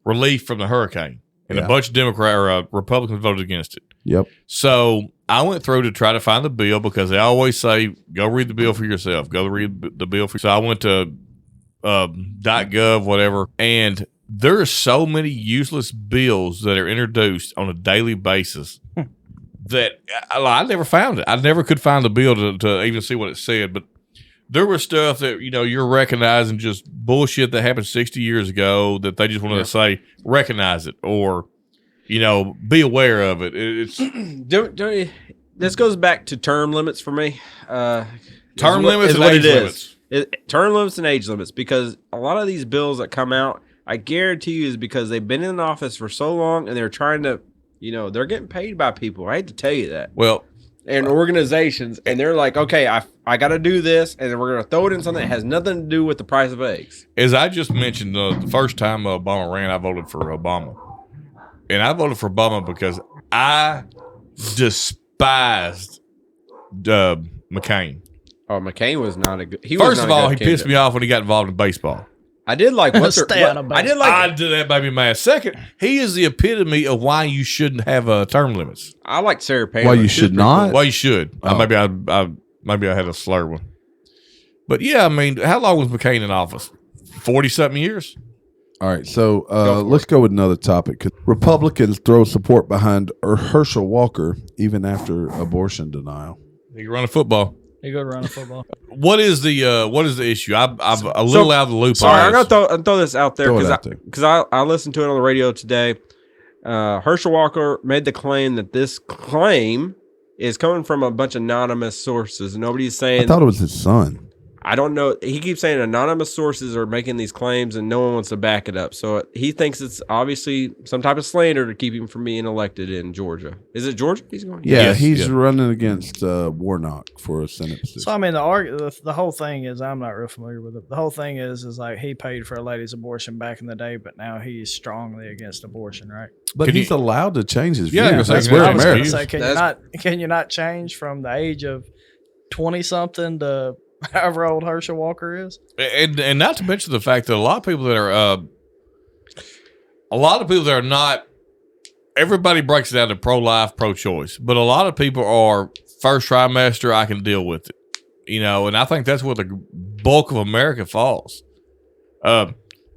relief from the hurricane, and Yeah. a bunch of Republicans voted against it. Yep. So I went through to try to find the bill because they always say, go read the bill for yourself. Go read the bill for yourself. So I went to .gov, whatever, and there are so many useless bills that are introduced on a daily basis that I never found it. I never could find the bill to even see what it said, but there was stuff that, you're recognizing just bullshit that happened 60 years ago that they just wanted to say, recognize it, or, be aware of it. It's This goes back to term limits for me. term limits and age limits. Term limits and age limits, because a lot of these bills that come out, I guarantee you, is because they've been in office for so long and they're trying to, they're getting paid by people. I hate to tell you that. Well, And organizations, and they're like, okay, I got to do this, and then we're going to throw it in something that has nothing to do with the price of eggs. as I just mentioned, the first time Obama ran, I voted for Obama. And I voted for Obama because I despised McCain. Oh, McCain was not a good. First of all, he pissed me off when he got involved in baseball. I did like Stay out of I did like. I did that made me mad. Second, he is the epitome of why you shouldn't have term limits. I like Sarah Palin. Why you She was should pretty not? Well, you should. Oh. Maybe I had a slur one. But yeah, I mean, how long was McCain in office? 40-something years? All right, so let's go with another topic. 'Cause Republicans throw support behind Herschel Walker even after abortion denial. He can run a football. He go to run a football. What is the issue? I'm a little out of the loop. Sorry, on I'm this. gonna throw this out there Throw it out there. because I listened to it on the radio today. Herschel Walker made the claim that this claim is coming from a bunch of anonymous sources. Nobody's saying. I thought it was his son. I don't know. He keeps saying anonymous sources are making these claims and no one wants to back it up. So he thinks it's obviously some type of slander to keep him from being elected in Georgia. Is it Georgia he's going? Yeah, Yes, he's yeah. running against Warnock for a Senate position. So I mean, the whole thing is, I'm not real familiar with it. The whole thing is like he paid for a lady's abortion back in the day, but now he's strongly against abortion, right? but Can he's you- allowed to change his Yeah, views. that's That's what where I was America. gonna Say, That's- can you not change from the age of 20 something to however old Herschel Walker is? And not to mention the fact that a lot of people that are not, everybody breaks it down to pro-life, pro-choice, but a lot of people are first trimester, I can deal with it, and I think that's where the bulk of America falls. I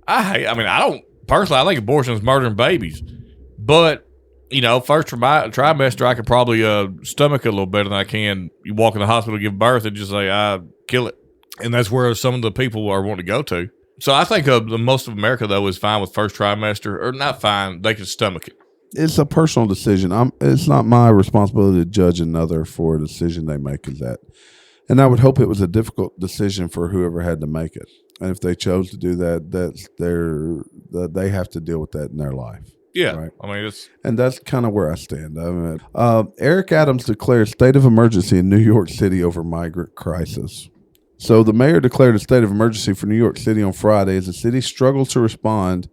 think abortion is murdering babies, but first trimester, I could probably stomach it a little better than I can. You walk in the hospital, give birth, and just say, I kill it. And that's where some of the people are wanting to go to. So I think the most of America, though, is fine with first trimester, or not fine. They can stomach it. It's a personal decision. It's not my responsibility to judge another for a decision they make. And I would hope it was a difficult decision for whoever had to make it. And if they chose to do that, they have to deal with that in their life. Yeah. Right. I mean, it's And that's kind of where I stand. Eric Adams declared state of emergency in New York City over migrant crisis. So the mayor declared a state of emergency for New York City on Friday as the city struggles to respond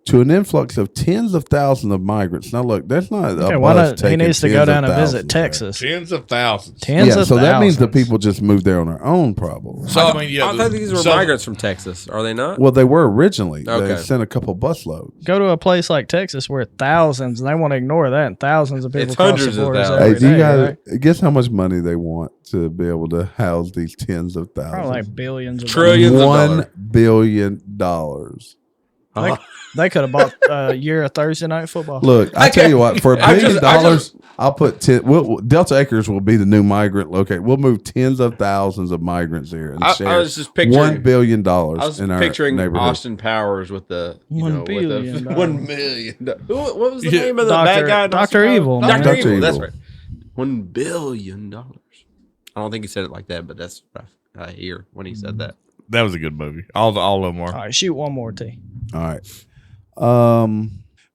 to an influx of tens of thousands of migrants. Now, look, there's not a Okay, why bus not? He taking needs to go tens of down and visit thousands there. Texas. tens of thousands. Tens Yeah, of so that means the thousands. people just moved there on their own, probably. So, I mean, yeah. I thought these were migrants from Texas. Are they not? Well, they were originally. They Okay. sent a couple bus loads. Go to a place like Texas where thousands, and they want to ignore that, and thousands of people It's cross hundreds the of borders thousands. Hey, every do you day, guys right? guess how much money they want to be able to house these tens of thousands? Probably like billions of Trillions of $1 dollars. billion. dollars. They could have bought a year of Thursday night football. Look, I tell you what, for $1 billion, I I'll put 10. Delta Acres will be the new migrant location. We'll move tens of thousands of migrants here. And I share was just picturing $1 billion I was in our picturing neighborhood. Austin Powers with the $1 billion. with the $1 million. What was the name of the Dr. bad guy? in Dr. Austin Evil, Powers? man. Dr. Dr. Evil. That's Evil. right. $1 billion. I don't think he said it like that, but that's what I hear when he said that. That was a good movie. All of them were. All right, shoot one more, T. All right.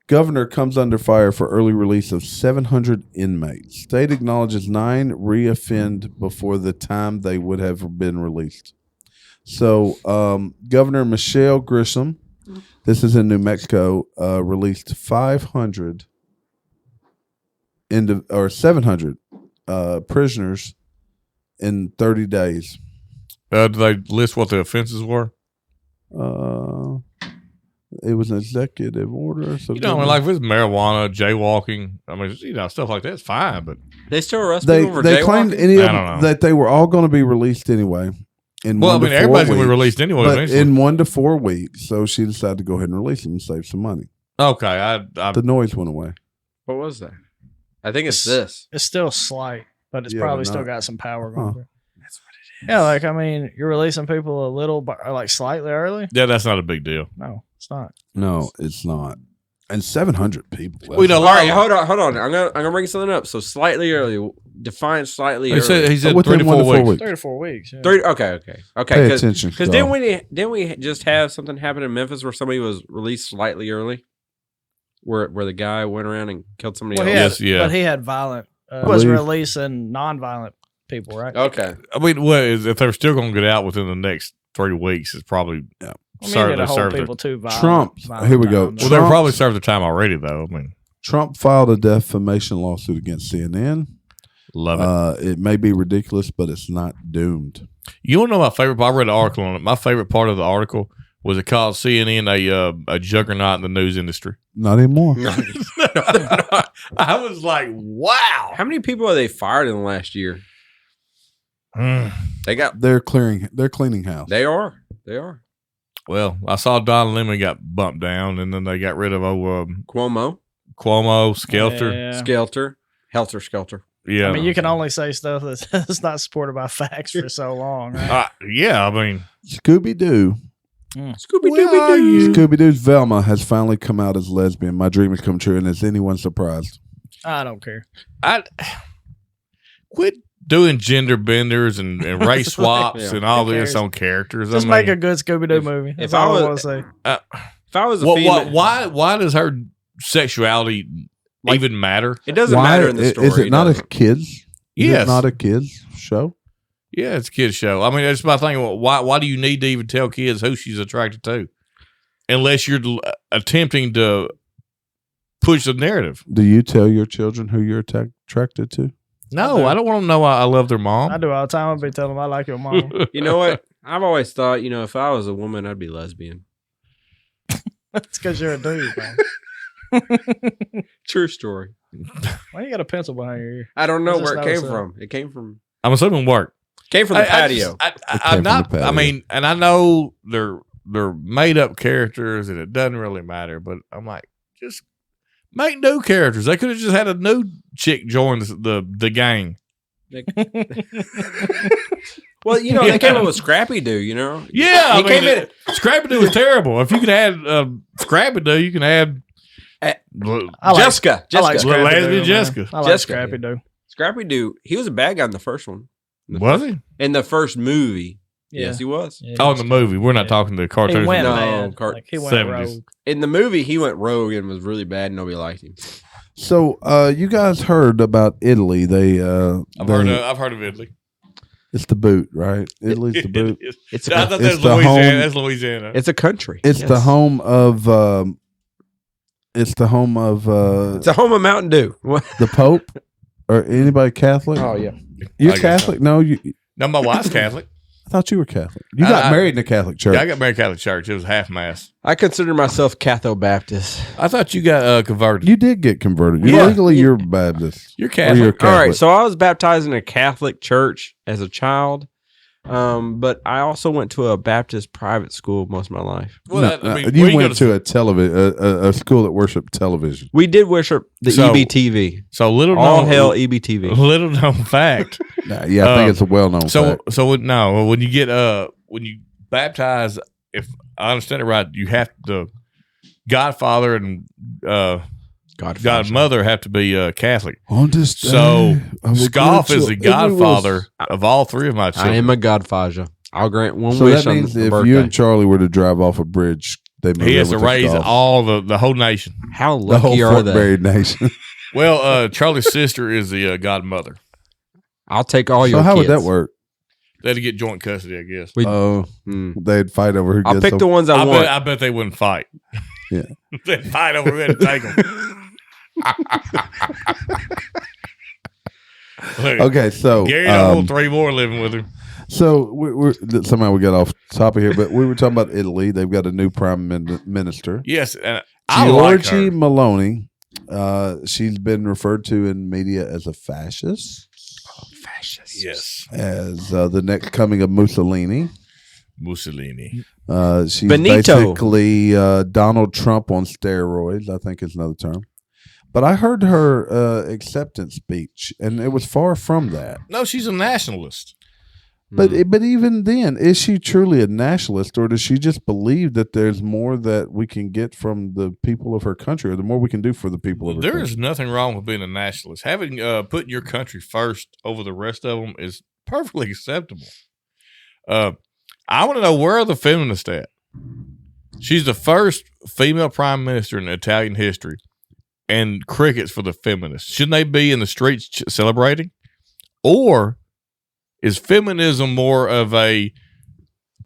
Governor comes under fire for early release of 700 inmates. State acknowledges 9 reoffend before the time they would have been released. So, Governor Michelle Grisham, this is in New Mexico, released 700 prisoners in 30 days. Do they list what the offenses were? It was an executive order. So You know, I mean, like if it's marijuana, jaywalking, I mean, you know, stuff like that's fine. But They still arrest they people for claimed jaywalking? any of I don't know. that they were all going to be released anyway. well, I mean, everybody's gonna be released anyway. but Eventually. in 1 to 4 weeks. So she decided to go ahead and release them and save some money. Okay, The noise went away. What was that? I think it's this. It's still slight, but it's Yeah, probably but still not- got some power going Huh. through. That's what it is. Yeah, like, I mean, you're releasing people a little, or like slightly early? yeah, that's not a big deal. No, it's not. No, it's not. And 700 people. We know. All right, hold on. I'm gonna bring something up. So slightly early. Define slightly He said, early. he said Within 3 to 1 4 to 4 weeks. 3 to 4 weeks. Yeah. 30. Okay. Pay attention. Because Star. didn't we just have something happen in Memphis where somebody was released slightly early, where the guy went around and killed somebody Well, else? he Yes, had, yeah. but he had violent. I Was believe- releasing non-violent people, right? Okay. I mean, what is if they're still going to get out within the next 3 weeks? It's probably Yeah. I mean, serve, you they gotta hold serve their, people too violent. Trump. violent Here we go. times. well, they'll Trump's- probably serve their time already, though. I mean, Trump filed a defamation lawsuit against CNN. love it. It may be ridiculous, but it's not doomed. You want to know my favorite part? I read an article on it. My favorite part of the article was it called CNN a juggernaut in the news industry. Not anymore. I was like, wow. How many people have they fired in the last year? They got. They're cleaning house. They are. Well, I saw Don Lemon got bumped down, and then they got rid of Cuomo, Skelter. Yeah. Skelter, Helter Skelter. Yeah, I mean, you can only say stuff that's not supported by facts for so long. Right? yeah. I mean, Scooby Doo. Scooby Where are you? Scooby Doo's Velma has finally come out as lesbian. My dream has come true, and is anyone surprised? I don't care. I quit doing gender benders and race swaps Yeah. and all Who this cares? on characters. Just I make mean, a good Scooby Doo movie. That's if I all I want was- to say. If I was a female, why does her sexuality even matter? it doesn't Why matter in the story. is it not a does it? kids? Is Yes. it not a kids show? Yeah, it's a kid's show. I mean, that's my thing. Why do you need to even tell kids who she's attracted to? Unless you're attempting to push the narrative. Do you tell your children who you're attracted to? No, I don't want them to know I love their mom. I do all the time. I'll be telling them I like your mom. You know what? I've always thought, if I was a woman, I'd be lesbian. That's because you're a dude, man. True story. Why you got a pencil behind your ear? I don't know I just where it came noticed that. from. It came from I'm assuming work. the patio. I'm not. from the I patio. mean, and I know they're made up characters, and it doesn't really matter. But I'm like, just make new characters. They could have just had a new chick join the gang. Well, they came up with Scrappy Doo. Yeah, He came in- Scrappy Doo was terrible. If you could add Scrappy Doo, you can add I like- Jessica. I like Jessica. Scrappy lesbian Doo, man. Jessica. I like Jessica, Scrappy yeah. Doo. Scrappy Doo. He was a bad guy in the first one. Was he? In the first movie. Yeah. Yes, he was. Yeah, Oh, in the movie. We're not Yeah. talking the he cartoons. went No, bad. Cart- Like, he went 70s. rogue. In the movie, he went rogue and was really bad and nobody liked him. So, you guys heard about Italy? I've heard of Italy. It's the boot, right? Italy's the boot. It's I thought it's that's the Louisiana. home- That's Louisiana. It's a country. It's the Yes. home of. It's the home of It's a home of Mountain Dew. What? the Pope or anybody Catholic. Oh, yeah. You're I guess Catholic? No, you. No, my wife's Catholic. I thought you were Catholic. You got I- married in a Catholic church. Yeah, I got married Catholic church. It was half mass. I consider myself Catho-Baptist. I thought you got converted. You did get converted. Yeah. Legally, you're Baptist. You're Or Catholic. you're All Catholic. right, so I was baptized in a Catholic church as a child, But I also went to a Baptist private school most of my life. Well, you went to a school that worshiped television. We did worship the EBTV. So all hail EBTV. Little known fact. I think it's a well known fact. When you get when you baptize, if I understand it right, you have the godfather and godmother have to be Catholic. So Scoff is the godfather of all three of my children. I am a godfather. I'll grant one so wish that means on if birthday. you and Charlie were to drive off a bridge, he has to raise all the whole nation. How the whole lucky are they? Fortenberry nation. Well, Charlie's sister is the godmother. I'll take all your So how kids. would that work? They had to get joint custody, I guess. They'd fight over who I'll gets pick them. the ones I want. I bet they wouldn't fight. Yeah. They'd fight over who had to take them. Look, Okay, so Gary don't want 3 more living with him. So somehow we got off topic here, but we were talking about Italy. They've got a new prime minister. Yes, and I like her. Giorgia Meloni. She's been referred to in media as a fascist. Yes, as the next coming of Mussolini. She's Benito. basically Donald Trump on steroids, I think is another term. But I heard her acceptance speech, and it was far from that. No, she's a nationalist. But even then, is she truly a nationalist, or does she just believe that there's more that we can get from the people of her country, or the more we can do for the people of her country? There is nothing wrong with being a nationalist. Having putting your country first over the rest of them is perfectly acceptable. I want to know, where are the feminists at? She's the first female prime minister in Italian history, and crickets for the feminists. Shouldn't they be in the streets celebrating? Or is feminism more of a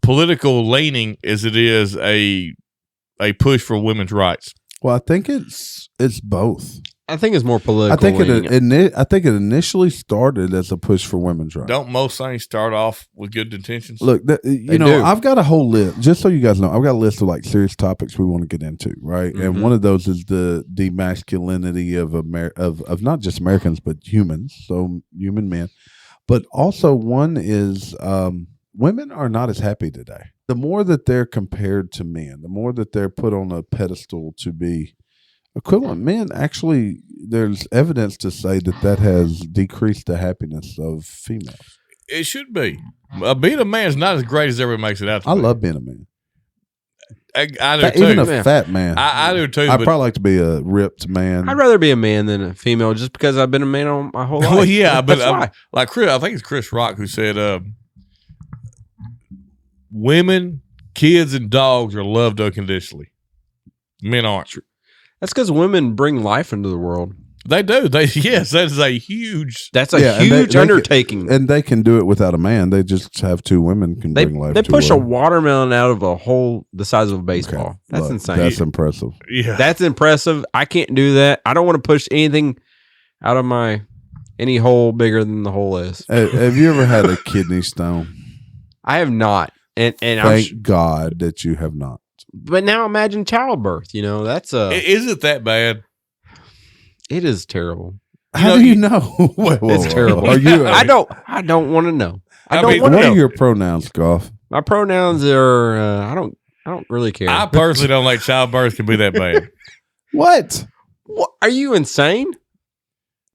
political leaning as it is a push for women's rights? Well, I think it's both. I think it's more political. I think it initially started as a push for women's rights. Don't most things start off with good intentions? Look, I've got a whole list. Just so you guys know, I've got a list of like serious topics we want to get into, right? Mm-hmm. And one of those is the demasculinity of not just Americans but humans, so human men. But also one is women are not as happy today. The more that they're compared to men, the more that they're put on a pedestal to be equivalent men, actually, there's evidence to say that has decreased the happiness of females. It should be. Being a man is not as great as everyone makes it out to be. I love being a man. I do too. Even a fat man. I do too. I'd probably like to be a ripped man. I'd rather be a man than a female, just because I've been a man all my whole life. Well, yeah, but why. Like Chris, I think it's Chris Rock who said, "Women, kids, and dogs are loved unconditionally. Men aren't." That's because women bring life into the world. They do. Yes, that is a huge. That's a huge undertaking. And they can do it without a man. They just have 2 women can bring life. They to push a a watermelon out of a hole the size of a baseball. Okay. That's Look, insane. That's impressive. Yeah, that's impressive. I can't do that. I don't want to push anything out of any hole bigger than the hole is. Have you ever had a kidney stone? I have not. And thank God that you have not. But now imagine childbirth. That's is it that bad? It is terrible. How do you know? It's terrible. Are you? I don't want to know. What are your pronouns, Goff? My pronouns are. I don't really care. I personally don't think childbirth can be that bad. What? Are you insane?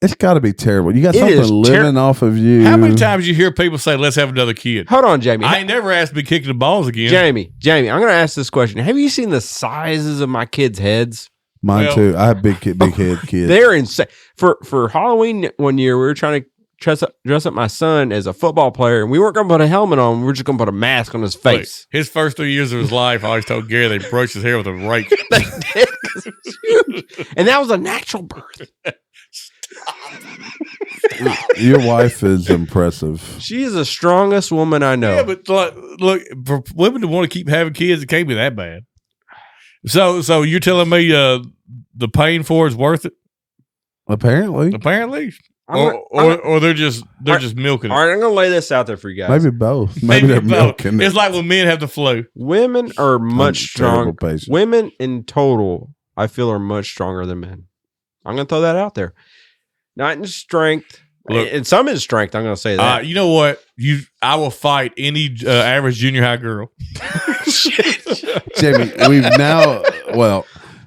It's got to be terrible. You got something living off of you. How many times you hear people say, "Let's have another kid"? Hold on, Jamie. I ain't never asked to be kicked in the balls again. Jamie, I'm going to ask this question. Have you seen the sizes of my kids' heads? Mine too. I have big head kids. They're insane. For Halloween one year, we were trying to dress up my son as a football player, and we weren't going to put a helmet on. We were just going to put a mask on his face. His first 3 years of his life, I always told Gary they brushed his hair with a rake. They did, 'cause it was huge. And that was a natural birth. Your wife is impressive. She is the strongest woman I know. Yeah, but look, for women to want to keep having kids, it can't be that bad. So you're telling me the pain for it's worth it? Apparently, or they're just milking it. All right, I'm gonna lay this out there for you guys. Maybe both. Maybe they're milking it. It's like when men have the flu. Women are much stronger. Patient. Women in total, I feel, are much stronger than men. I'm gonna throw that out there. Not in strength, Look, And some is strength. I'm going to say that. you know what? I will fight any average junior high girl. Jamie, we've now,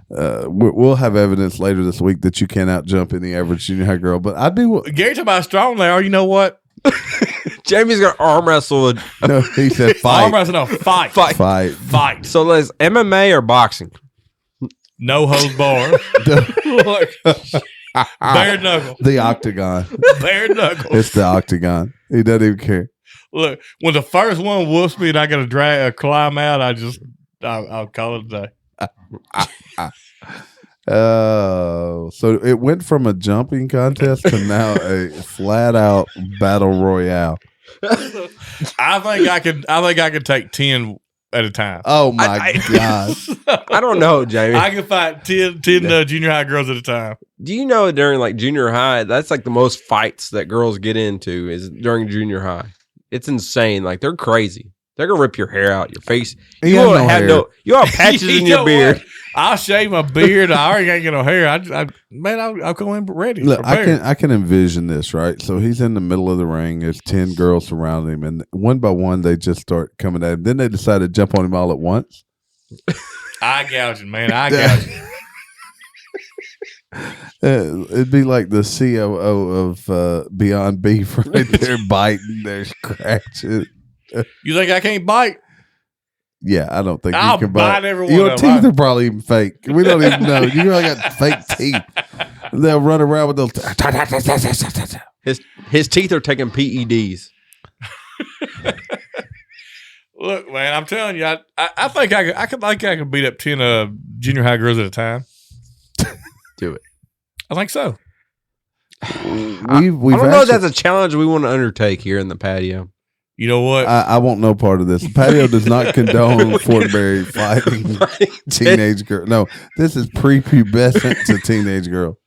we'll have evidence later this week that you can out jump any average junior high girl, but I'd be. Gary talking about how strong they are. You know what? Jamie's going to arm wrestle. No, he said fight. Arm wrestle, no, fight. Fight. So let's MMA or boxing? No hose bar. Bare knuckle. The octagon. Bare knuckle. It's the octagon. He doesn't even care. Look, when the first one whoops me and I got to climb out, I'll call it a day. So it went from a jumping contest to now a flat out battle royale. I think I could take 10 at a time. Oh my God. I don't know, Jamie. I can fight 10 junior high girls at a time. Do you know during like junior high, that's like the most fights that girls get into is during junior high. It's insane. Like they're crazy. They're gonna rip your hair out, your face. You will have patches in your beard. What? I'll shave my beard. I already ain't got no hair. I'll go in ready. Look, prepared. I can envision this, right? So he's in the middle of the ring. There's 10 girls surrounding him, and one by one they just start coming at him. Then they decide to jump on him all at once. Eye gouging, man. Eye gouging. It'd be like the COO of Beyond Beef right there, biting, they're scratching. You think I can't bite? Yeah, I don't think I'll you can bite bite. every one Your of teeth them. are probably even fake. We don't even know. You really got fake teeth. They'll run around with those. His teeth are taking PEDs. Look, man, I'm telling you, I think I could beat up 10 junior high girls at a time. Do it. I think so. We've I don't know if actually- that's a challenge we want to undertake here in the patio. You know what? I want no part of this. Patio does not condone Fortenberry fighting teenage girl. No, this is prepubescent to teenage girl.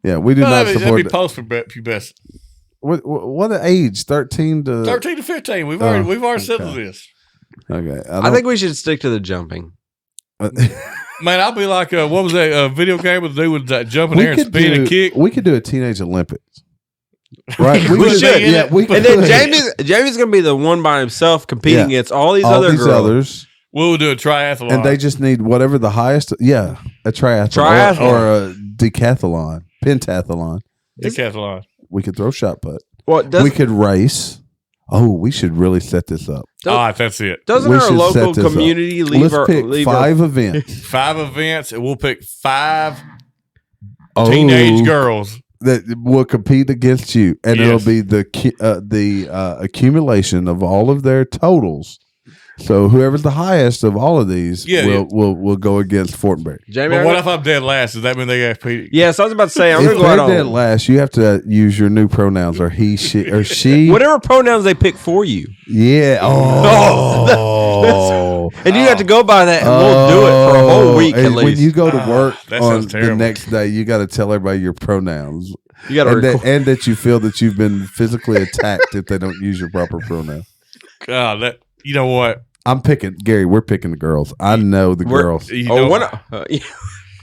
Yeah, we do not That'd support be that. post-pubescent. What age? 13 to 13 to 15. We've already settled this. Okay, I think we should stick to the jumping. Man, I'll be like, what was that video game with the dude with jump in there and spin and kick? We could do a teenage Olympics. Right, We should. Yeah, we And then Jamie's gonna be the one by himself competing against all these other girls. others, We'll do a triathlon. and they just need whatever the highest. Yeah, a triathlon. Or a decathlon, pentathlon. Decathlon. We could throw shot put. Well, We could race. Oh, we should really set this up. All right, that's it. Doesn't We our should set local this up. community leave Let's pick 5 events. 5 events, and we'll pick 5 teenage girls. That will compete against you, and Yes. it'll be the accumulation of all of their totals. So whoever's the highest of all of these will go against Fortenberry. Jamie, But what if I'm dead last? Does that mean they got to compete? Yes, I was about to say I'm If gonna go they're out dead on last, you have to use your new pronouns, or he, she, or she. whatever pronouns they pick for you, Yeah. Oh. and you have to go by that, and we'll do it for a whole week at And least. when you go to work that on sounds the terrible. next day, you got to tell everybody your pronouns, You got to and that you feel that you've been physically attacked if they don't use your proper pronoun. God, you know what? I'm picking Gary. We're picking the girls. I know the girls. You know,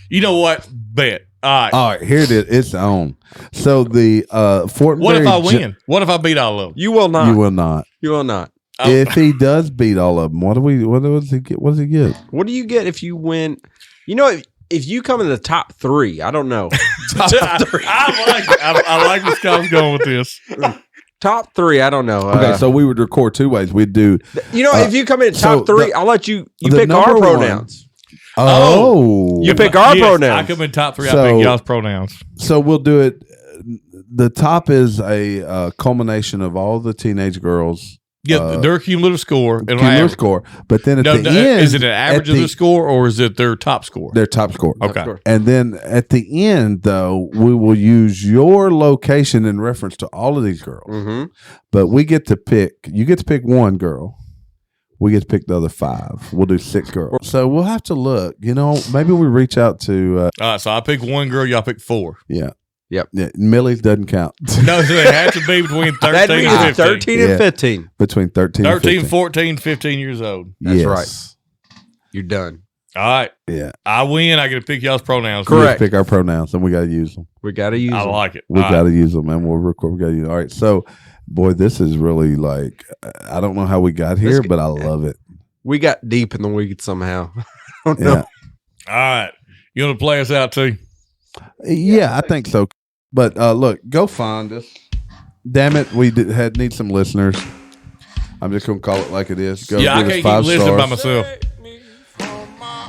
you know what? Bet. All right. All right, here it is. It's on. So the Fortenberry. What if I win? What if I beat all of them? You will not. You will not. You will not. If he does beat all of them, what does he get? What does he get? What do you get if you win? You know, if you come in the top 3, I don't know. I like where Scott's going with this. Top 3, I don't know. Okay, so we would record 2 ways. We'd do. You know, if you come in top 3, I'll let you the pick our number one- pronouns. Oh, You pick our Yes, pronouns. I come in top 3. I So- pick y'all's pronouns. so we'll do it. The top is a culmination of all the teenage girls. Yeah, their cumulative score. And Cumulative score, but then at the end, is it an average of the score or is it their top score? their top score. Okay. And then at the end, though, we will use your location in reference to all of these girls. Mm-hmm. But we get to pick. You get to pick 1 girl. We get to pick the other 5. We'll do 6 girls. So we'll have to look. You know, maybe we reach out to. All right, so I pick 1 girl, y'all pick 4. Yeah. Yep. Yeah. Millie's doesn't count. No, so they have to be between 13 That'd be and 15. 13 and Yeah. 15. Between 13 and 13, 15. 14, 15 years old. That's Yes. right. You're done. All right. Yeah. I win. I get to pick y'all's pronouns. We Correct. just pick our pronouns and we got to use them. We got to use I them. like it. We All got right. to use them, and we'll record. We got to use. All right. So, boy, this is really like I don't know how we got here, but I love it. We got deep in the weeds somehow. I don't know. Yeah. All right. You want to play us out too? Yeah, I think so. But look, go find us. Damn it, we need some listeners. I'm just gonna call it like it is. Go Yeah, I give us can't 5 keep listening by stars. myself.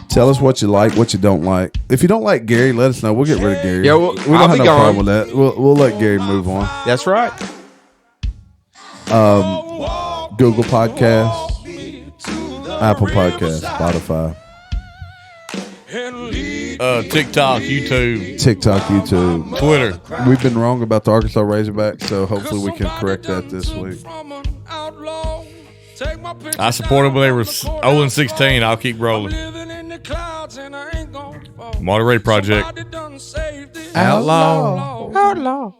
Tell us what you like, what you don't like. If you don't like Gary, let us know. We'll get rid of Gary. Yeah, we don't I'll have be no gone. problem with that. We'll let Gary move on. That's right. Google Podcasts, Apple Podcasts, Spotify, TikTok, YouTube, YouTube. Twitter. We've been wrong about the Arkansas Razorbacks, so hopefully we can correct that this week. I support them when they were 0-16. I'll keep rolling. Monterey Project. Outlaw.